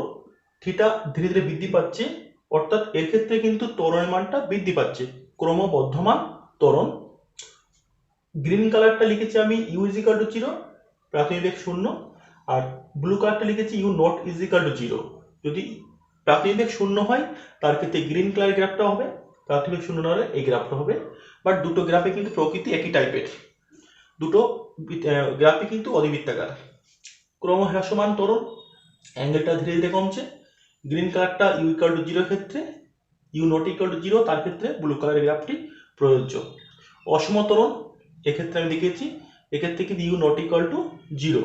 থিটা ধীরে ধীরে বৃদ্ধি পাচ্ছে, অর্থাৎ এর ক্ষেত্রে কিন্তু ত্বরণের মানটা বৃদ্ধি পাচ্ছে, ক্রমবর্ধমান ত্বরণ। গ্রিন কালারটা লিখেছি আমি ইউ ইজ ইকুয়াল টু 0, প্রাথমিক বেগ 0, আর ব্লু কালারটা লিখেছি u nought is equal to 0। যদি প্রাথমিক বেগ 0 হয়, তার ক্ষেত্রে গ্রিন কালার গ্রাফটা হবে, প্রাথমিক 0 না হলে এই গ্রাফটা হবে। বাট দুটো গ্রাফে কিন্তু প্রকৃতি একই টাইপের, দুটো গ্রাফই কিন্তু অধিবৃত্তাকার। ক্রমহ্রাসমান ত্বরণ, অ্যাঙ্গেলটা ধীরে ধীরে কমছে। গ্রিন কালারটা ইউ ইকুয়াল টু 0 ক্ষেত্রে, ইউ নট ইকুয়াল টু 0, তার ক্ষেত্রে ব্লু কালারের গ্রাফটি প্রযোজ্য। অসমত্বরণ, এক্ষেত্রে আমি দেখিয়েছি, এক্ষেত্রে কিন্তু ইউ নট ইকুয়াল টু 0।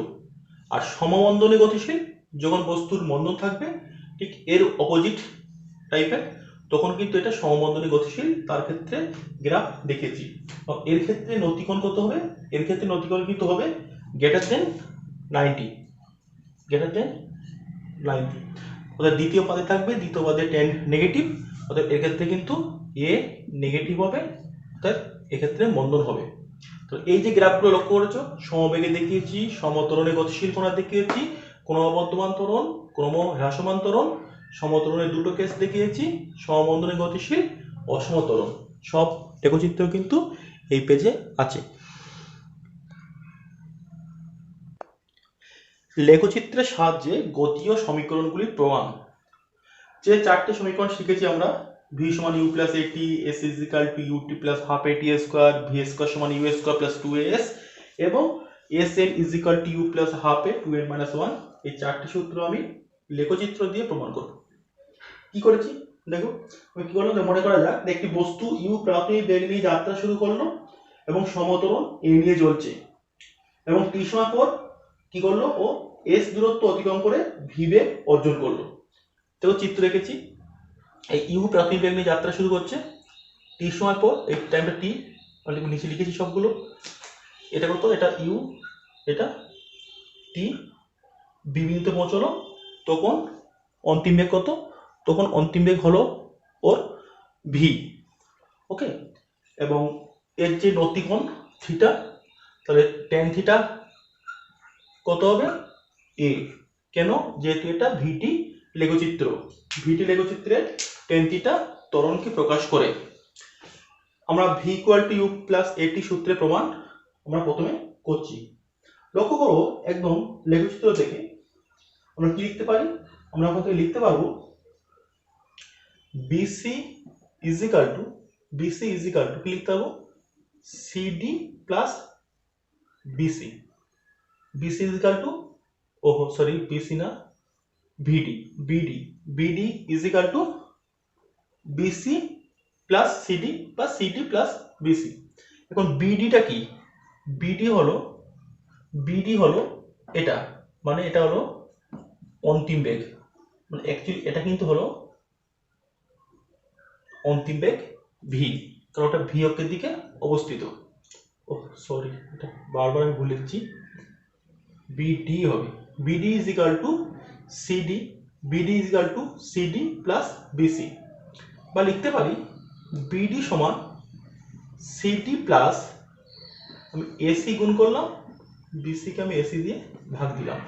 আর সমমন্দনে গতিশীল, যখন বস্তুর মন্দন থাকবে ঠিক এর অপোজিট টাইপের, তখন কিন্তু এটা সমমন্দনে গতিশীল, তার ক্ষেত্রে গ্রাফ দেখিয়েছি। এর ক্ষেত্রে নতিকোণ কত হবে? এর ক্ষেত্রে নতিকোণ কিন্তু হবে গ্রেটার দেন 90, অর্থাৎ দ্বিতীয় পাদে থাকবে, দ্বিতীয় পাদে ট্যান নেগেটিভ, অর্থাৎ এর ক্ষেত্রে কিন্তু এ নেগেটিভ হবে, অর্থাৎ এক্ষেত্রে মন্দন হবে। তো এই যে গ্রাফগুলো লক্ষ্য করেছো, সমবেগে দেখিয়েছি, সমত্বরণে গতিশীল কণা দেখিয়েছি, ক্রমবর্ধমান ত্বরণ, ক্রমহ্রাসমান ত্বরণ, সমত্বরণের দুটো কেস দেখিয়েছি, সমমন্দনে গতিশীল, অসমত্বরণ, সব লেখচিত্র কিন্তু এই পেজে আছে। লেখচিত্রের সাহায্যে গতীয় সমীকরণগুলির প্রমাণ। যে চারটে সমীকরণ শিখেছি আমরা, v সমান u plus at, s is equal two ut plus half at square, v square সমান u স্কোয়ার প্লাস 2as, এবং sn is equal two u plus half a 2n minus 1, এই চারটি সূত্র আমি লেখচিত্র দিয়ে প্রমাণ করব। কি করেছি দেখো, আমি কি করলাম, মনে করা যাক একটি বস্তু u প্রাথমিক বেগ নিয়ে যাত্রা শুরু করলো এবং সমত্বরণ a নিয়ে চলছে, এবং t সময় পর কি করলো, ও s দূরত্ব অতিক্রম করে v বেগ অর্জন করলো। দেখো চিত্র রেখেছি, এই ইউ প্রাথমিক বেগ নিয়ে যাত্রা শুরু করছে, টি সময় পর, এই টাইমটা টি, আমি নিচে লিখেছি সবগুলো, এটা কত, এটা ইউ, এটা টি, বি বিন্দুতে পৌঁছলো, তখন অন্তিম বেগ কত, তখন অন্তিম বেগ হলো ওর ভি। ওকে, এবং এর যে নতিকোণ থিটা, তাহলে ট্যান থিটা কত হবে, এ। কেন, যেহেতু এটা ভিটি লেখচিত্রের ট্যান থিটা ত্বরণকে প্রকাশ করে। আমরা v equal to u plus a t সূত্রে প্রমাণ আমরা প্রথমে করছি। লক্ষ্য করো, একদম লেখচিত্র থেকে আমরা কি লিখতে পারি, আমরা প্রথমে লিখতে পারবো BC ইজ ইকুয়াল টু কি লিখতে পারবো, CD plus BC is equal two, BC না, BD is equal two BC plus CD plus CD plus BC। এখন BDটা কি, BD হলো এটা, মানে এটা হলো অন্তিম বেগ, মানে অ্যাকচুয়ালি এটা কিন্তু হলো অন্তিম বেগ v, কারণ ওটা v অক্ষের দিকে অবস্থিত। এটা বারবার আমি ভুলে যাচ্ছি, BD হবে, BD is equal two CD plus BC, বা লিখতে পারি BD সমান CD প্লাস, আমি AC গুণ করলাম, BC কে আমি AC দিয়ে ভাগ দিলাম,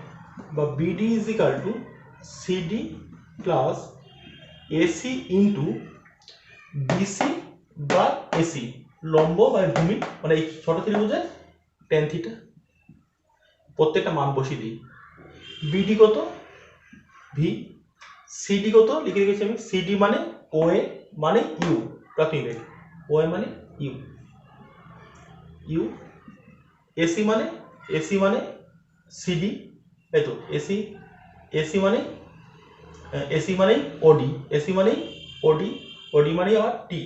বা BD is equal two CD plus AC into BC বা AC, লম্ব বা ভূমি, মানে এই ছোট ত্রিভুজের ট্যান থিটা প্রত্যেকটা মান বসিয়ে দিই। বিডি কত, ভি। সিডি কত লিখে রেখেছি আমি, সিডি মানে ও এ মানে ইউ, প্রাথমিক বেগ, ও এ মানে ইউ, ইউ। এসি মানে সিডি, এই তো এসি, এসি মানেই ওডি, এসি মানেই ওডি, ওডি মানে আবার টি,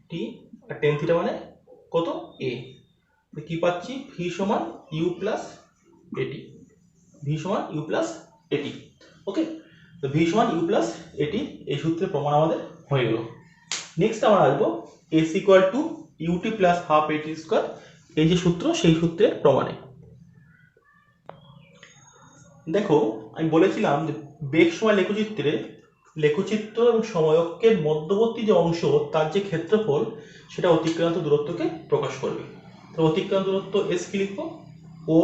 টি আর টেন থিটা মানে কত, এ। কি পাচ্ছি, ভি সমান ইউ প্লাস এটি, ভি সমান ইউ প্লাস এটি। ওকে, তো ভি সমান ইউ প্লাস এটি, এই সূত্রের প্রমাণ আমাদের হয়ে গেল। নেক্সট আমরা আসবো s equal to UT plus half a t square, এই যে সূত্র, সেই সূত্রের প্রমাণে। দেখো আমি বলেছিলাম যে বেগ সময় লেখচিত্র এবং সময়কের মধ্যবর্তী যে অংশ, তার যে ক্ষেত্রফল, সেটা অতিক্রান্ত দূরত্বকে প্রকাশ করবে। তো অতিক্রান্ত দূরত্ব এস কি লিখবো, ও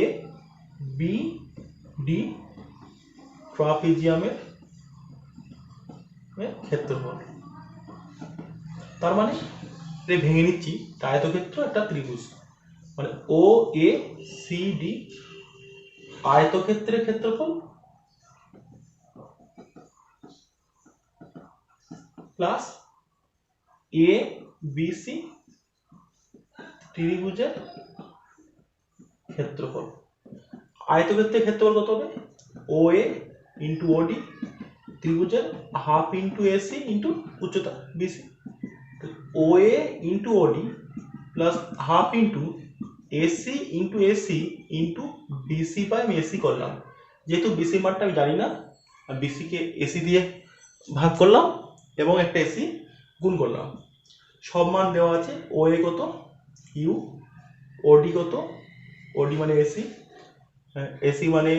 এ বি ডি ট্রাপিজিয়ামের ক্ষেত্রফল। তার মানে ভেঙে নিচ্ছি, আয়তক্ষেত্র একটা ত্রিভুজ, মানে ও এ সি ডি আয়তক্ষেত্রের ক্ষেত্রফল প্লাস এ বি সি ত্রিভুজের ক্ষেত্রফল। আয়তক্ষেত্রের ক্ষেত্রফল কত হবে, ও এ ইন্টু ওডি, ত্রিভুজের হাফ ইন্টু এসি ইন্টু উচ্চতা BC. O A into OD plus half into AC into AC into BC by আমি এসি করলাম, যেহেতু বিসি মানটা আমি জানি না, বিসিকে এসি দিয়ে ভাগ করলাম এবং একটা এসি গুণ করলাম। সব মান দেওয়া আছে, ও এ কত ইউ, ওডি কত, ওডি মানে এসি, এসি মানে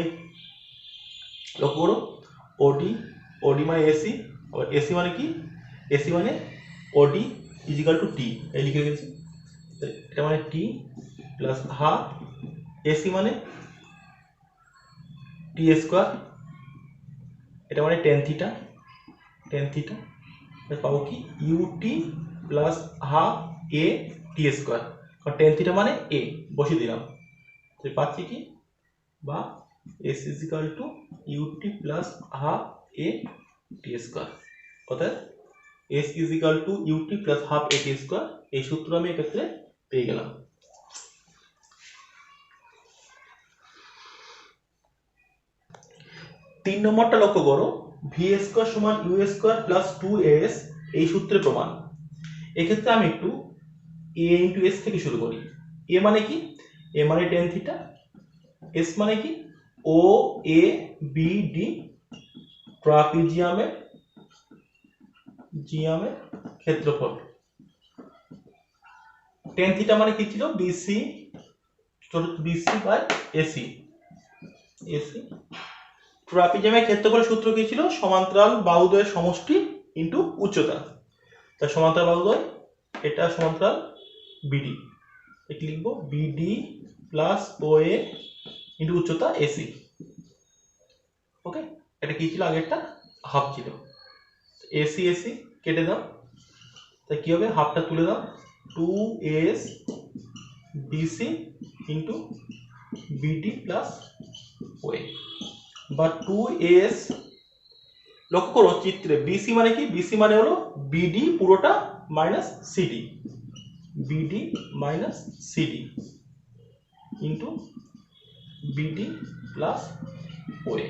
লক্ষ্য করো ওডি, ওডি মানে এসি, এসি মানে কি, এসি মানে ওডি ইজিক্যাল টু টি, এই লিখে গেছি। এটা মানে টি প্লাস হাফ, এসি মানে টি স্কোয়ার, এটা মানে টেন থিটা, টেন থিটা পাবো কি ইউটি প্লাস হাফ এ টি স্কোয়ার, কারণ টেন থিটা মানে এ, বসিয়ে দিলাম। তো পাচ্ছি কি, বা S is equal to UT plus half A T square, অর্থাৎ S is equal to UT plus half A T square, এই সূত্র আমি এক্ষেত্রে পেয়ে গেলাম। তিন নম্বরটা লক্ষ্য করো, ভি স্কোয়ার সমান ইউ স্কোয়ার প্লাস 2s, এই সূত্রের প্রমাণ। এক্ষেত্রে আমি একটু এ ইন্টু এস থেকে শুরু করি। এ মানে কি, এ মানে টেন থিটা, এস মানে কি ও এ বি ডি ট্রাপিজিয়ামের ক্ষেত্রফল। টেন থিটা মানে কি ছিল, বিসি বাই এসি, এসি। ট্রাপিজিয়ামের ক্ষেত্রফলের সূত্র কি ছিল, সমান্তরাল বাহুদ্বয়ের সমষ্টি ইন্টু উচ্চতা। তার সমান্তরাল বাহুদ্বয়, এটা সমান্তরাল বিডি, এটি লিখবো BD plus O A into উচ্চতা এসি। ওকে, এটা কি ছিল, আগেরটা হাফ ছিল, এসি এসি কেটে দাও, তাই কি হবে, হাফটা তুলে দাও, 2s BC into BD plus OA, বা 2s। লক্ষ্য করো চিত্রে বিসি মানে কি, বিসি মানে হলো বিডি পুরোটা minus CD, BD minus CD into BD plus OA.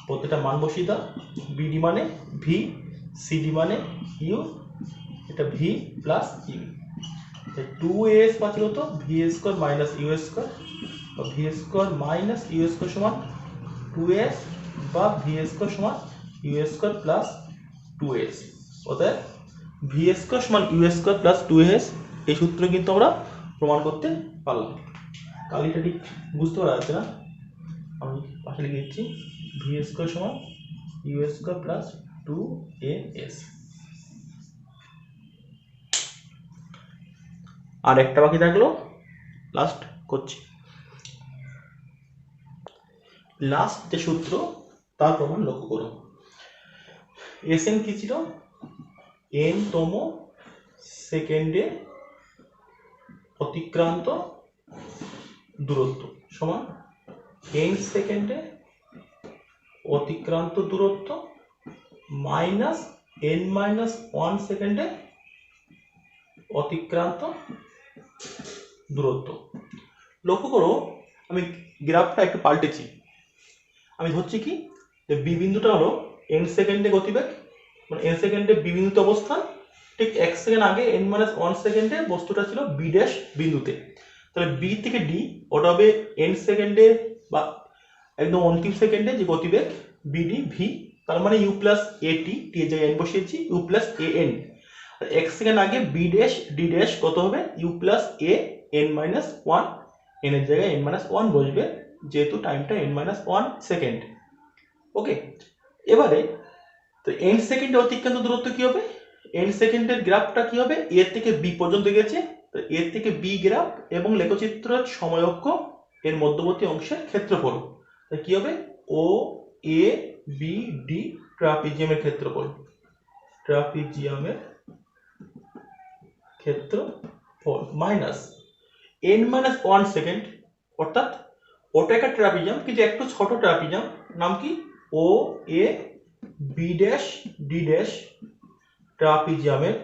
প্রত্যেকটা মান বসিয়ে দাও, বিডি মানে ভি, সিডি মানে ইউ, এটা ভি প্লাস ইউ, 2s পাচ্ছি কত, V square minus U square, বা V square minus U square সমান 2s, বা ভি স্কোয়ার সমান ইউ স্কোয়ার প্লাস 2s। অতএব ভি স্কোয়ার সমান ইউ স্কোয়ার প্লাস 2s, এই সূত্র কিন্তু আমরা প্রমাণ করতে পারলাম। কালিটা ঠিক বুঝতে পারা যাচ্ছে না, আমি পাশে লিখে দিচ্ছি, ভি স্কোয়ার সমান ইউ স্কোয়ার প্লাস 2as। আর একটা বাকি থাকলো, লাস্ট করছি। লাস্ট যে সূত্র, তার প্রমাণ লক্ষ্য করো। এস এন কি ছিল, এন তম সেকেন্ডে অতিক্রান্ত দূরত্ব সমান n সেকেন্ডে অতিক্রান্ত দূরত্ব মাইনাস n-1 সেকেন্ডে অতিক্রান্ত দূরত্ব। লক্ষ্য করো আমি গ্রাফটা একটু পাল্টেছি। আমি ধরছি কি যে বি বিন্দুটা হলো n সেকেন্ডে গতিবেগ, মানে n সেকেন্ডে বি বিন্দুতে অবস্থান, ঠিক 1 সেকেন্ড আগে n-1 সেকেন্ডে বস্তুটা ছিল বি ড্যাশ বিন্দুতে। তাহলে বি থেকে ডি ওটা হবে n সেকেন্ডে বা একদম অন্তিম সেকেন্ডে যে গতিবেগ বিডি ভি, তার মানে ইউ প্লাস এ টি, টি এর জায়গায় এন বসিয়েছি, ইউ প্লাস এ এন। আর 1 সেকেন্ড আগে বি ড্যাশ ডি ড্যাশ কত হবে u plus a n-1, N এর জায়গায় n-1 বসবে যেহেতু টাইমটা n-1 সেকেন্ড। ওকে, এবারে তো এন সেকেন্ডে অতিক্রান্ত দূরত্ব কি হবে, এন সেকেন্ডের গ্রাফটা কি হবে, এ থেকে বি পর্যন্ত গেছে, তো এ থেকে বি গ্রাফ এবং লেখচিত্রের সময়অক্ষ এর মধ্যবর্তী অংশের ক্ষেত্রফল কি হবে ও এ বি ডি ট্রাপিজিয়ামের ক্ষেত্রফল, ট্রাপিজিয়ামের ক্ষেত্রফল মাইনাস n-1 সেকেন্ড, অর্থাৎ ওটা একটা ট্রাপিজিয়াম কিন্তু একটু ছোট ট্রাপিজিয়াম, নাম কি ও A B dash D dash ট্রাপিজিয়ামের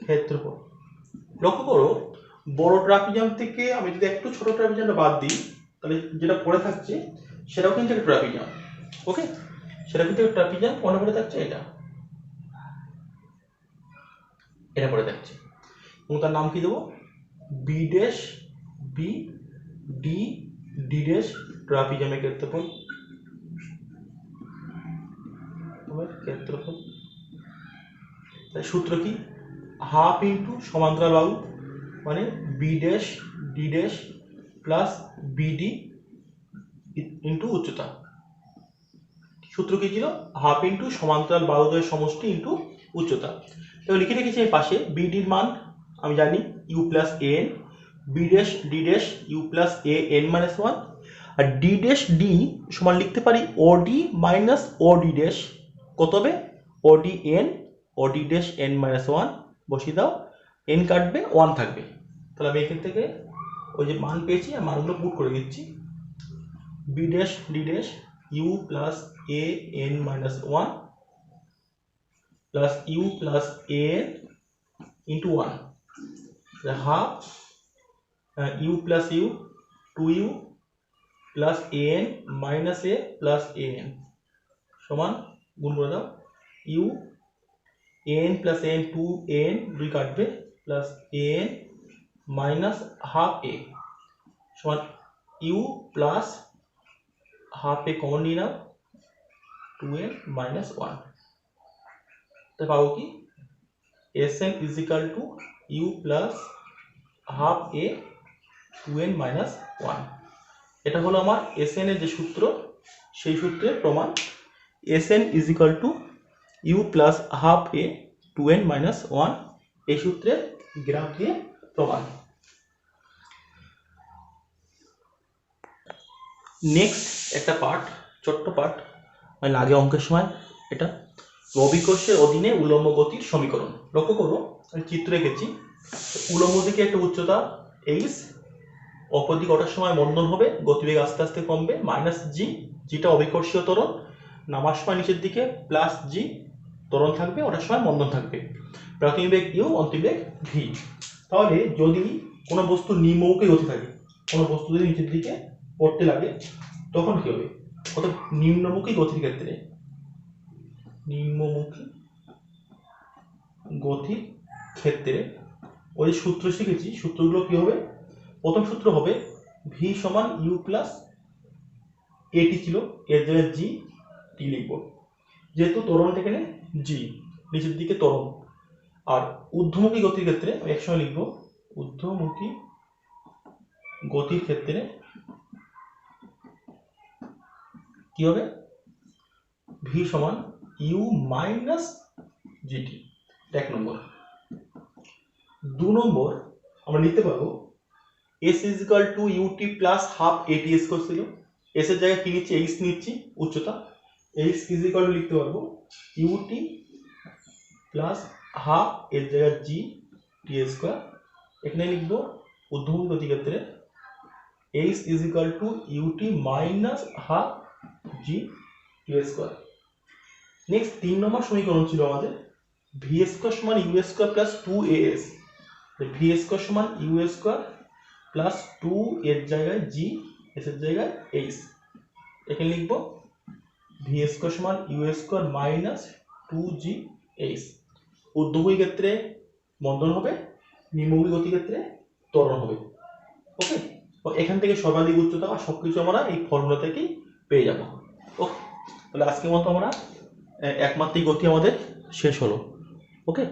ক্ষেত্রফল। লক্ষ্য করো বড় ট্রাপিজিয়াম থেকে আমি যদি একটু ছোট ট্রাপিজিয়ামটা বাদ দিই তাহলে যেটা পড়ে থাকছে সেটাও কিন্তু একটা ট্রাপিজিয়াম। ওকে, সেটা কিন্তু একটা ট্রাপিজিয়াম, মনে পড়ে থাকছে এটা পড়ে থাকছে, এবং তার নাম কি দেবো B dash B D D dash ট্রাপিজিয়ামের ক্ষেত্রফল, ক্ষেত্রফল। সূত্র কি হাফ ইন্টু সমান্তরাল বাহু মানে B dash D dash plus BD into উচ্চতা। সূত্র কি ছিল হাফ ইন্টু সমান্তরাল বাহুদ্বয়ের সমষ্টি ইন্টু উচ্চতা। এবার লিখে রেখেছি এই পাশে বিডির মান আমি জানি u plus a n, B dash D dash u plus a n-1, আর ডি ড্যাশ ডি সমান লিখতে পারি ওডি মাইনাস ওডি ড্যাশ, কত হবে ওডি এন ওডি ড্যাশ n-1 বসিয়ে দাও, এন কাটবে 1 থাকবে, তাহলে আমি এখান থেকে ওই যে মান পেয়েছি আর মানগুলো পুট করে দিচ্ছি, B dash D dash u plus a n-1 plus u plus a into 1, half u plus u 2u plus a n minus a plus a n সমান গুণ করে দাও U N plus N 2n 2 কাটবে plus n minus half a সমান u plus half a common নিয়ে নাও 2n minus 1, তো পাবো কি Sn is equal to u plus half a 2n minus 1। এটা হলো আমার Sn এর যে সূত্র সেই সূত্রের প্রমাণ, Sn is equal to u plus half a 2n minus 1, এই সূত্রের গ্রাফ দিয়ে প্রমাণ। নেক্সট একটা পার্ট, ছোট্ট পার্ট, মানে আগে অঙ্কের সময় এটা অভিকর্ষের অধীনে উলম্ব গতির সমীকরণ। লক্ষ্য করো আমি চিত্র এঁকেছি, উলম্ব দিকে একটা উচ্চতা এইচ, অপর দিকে ওঠার সময় মন্দন হবে, গতিবেগ আস্তে আস্তে কমবে মাইনাস জি, জিটা অভিকর্ষীয় ত্বরণ, নামার সময় নিচের দিকে প্লাস জি, ত্বরণ থাকবে, ওঠার সময় মন্দন থাকবে, প্রাথমিক বেগ ইউ অন্তিম বেগ ভি। তাহলে যদি কোনো বস্তু নিম্নমুখী গতি থাকে, কোনো বস্তু যদি নিচের দিকে পড়তে লাগে তখন কি হবে, অর্থাৎ নিম্নমুখী গতির ক্ষেত্রে, নিম্নমুখী গতির ক্ষেত্রে ওই সূত্র শিখেছি, সূত্রগুলো কি হবে, প্রথম সূত্র হবে ভি সমান ইউ প্লাস এটি ছিল, এর জায়গায় জি টি লিখব, যেহেতু ত্বরণটা এখানে জি নিচের দিকে ত্বরণ, আর ঊর্ধ্বমুখী গতির ক্ষেত্রে আমি একসঙ্গে লিখব ঊর্ধ্বমুখী গতির ক্ষেত্রে কি হবে ভি সমান ইউ মাইনাস জিটি, এক নম্বর। 2 নম্বর আমরা নিতে পারবো s is equal to UT plus half a t s করছিল, এস এর জায়গায় কি নিচ্ছি এইচ নিচ্ছি উচ্চতা, এইচ ইজ ইকাল টু লিখতে পারবো ইউটি প্লাস হাফ এর জায়গায় জি টি স্কোয়ার। এখানে লিখবো ঊর্ধ্বমুখী গতি ক্ষেত্রে h is equal to u t minus half g t square. Next 3 নম্বর সমীকরণ ছিল আমাদের ভি স্কোয়ার সমান you square plus 2as। V square সমান ইউ স্কোয়ার প্লাস 2 এর জায়গায় জি, এস এর জায়গায় এইচ। এখানে লিখবো ভি স্কোয়ার সমান ইউ স্কোয়ার মাইনাস 2জি এইচ। ঊর্ধ্বমুখী ক্ষেত্রে মন্দন হবে, নিম্নমুখী গতি ক্ষেত্রে ত্বরণ হবে। ওকে, এখান থেকে সর্বাধিক উচ্চতা আর সবকিছু আমরা এই ফর্মুলা থেকেই পেয়ে যাব। ওকে, তাহলে আজকের মতো আমরা একমাত্রিক গতি আমাদের শেষ হলো। ওকে।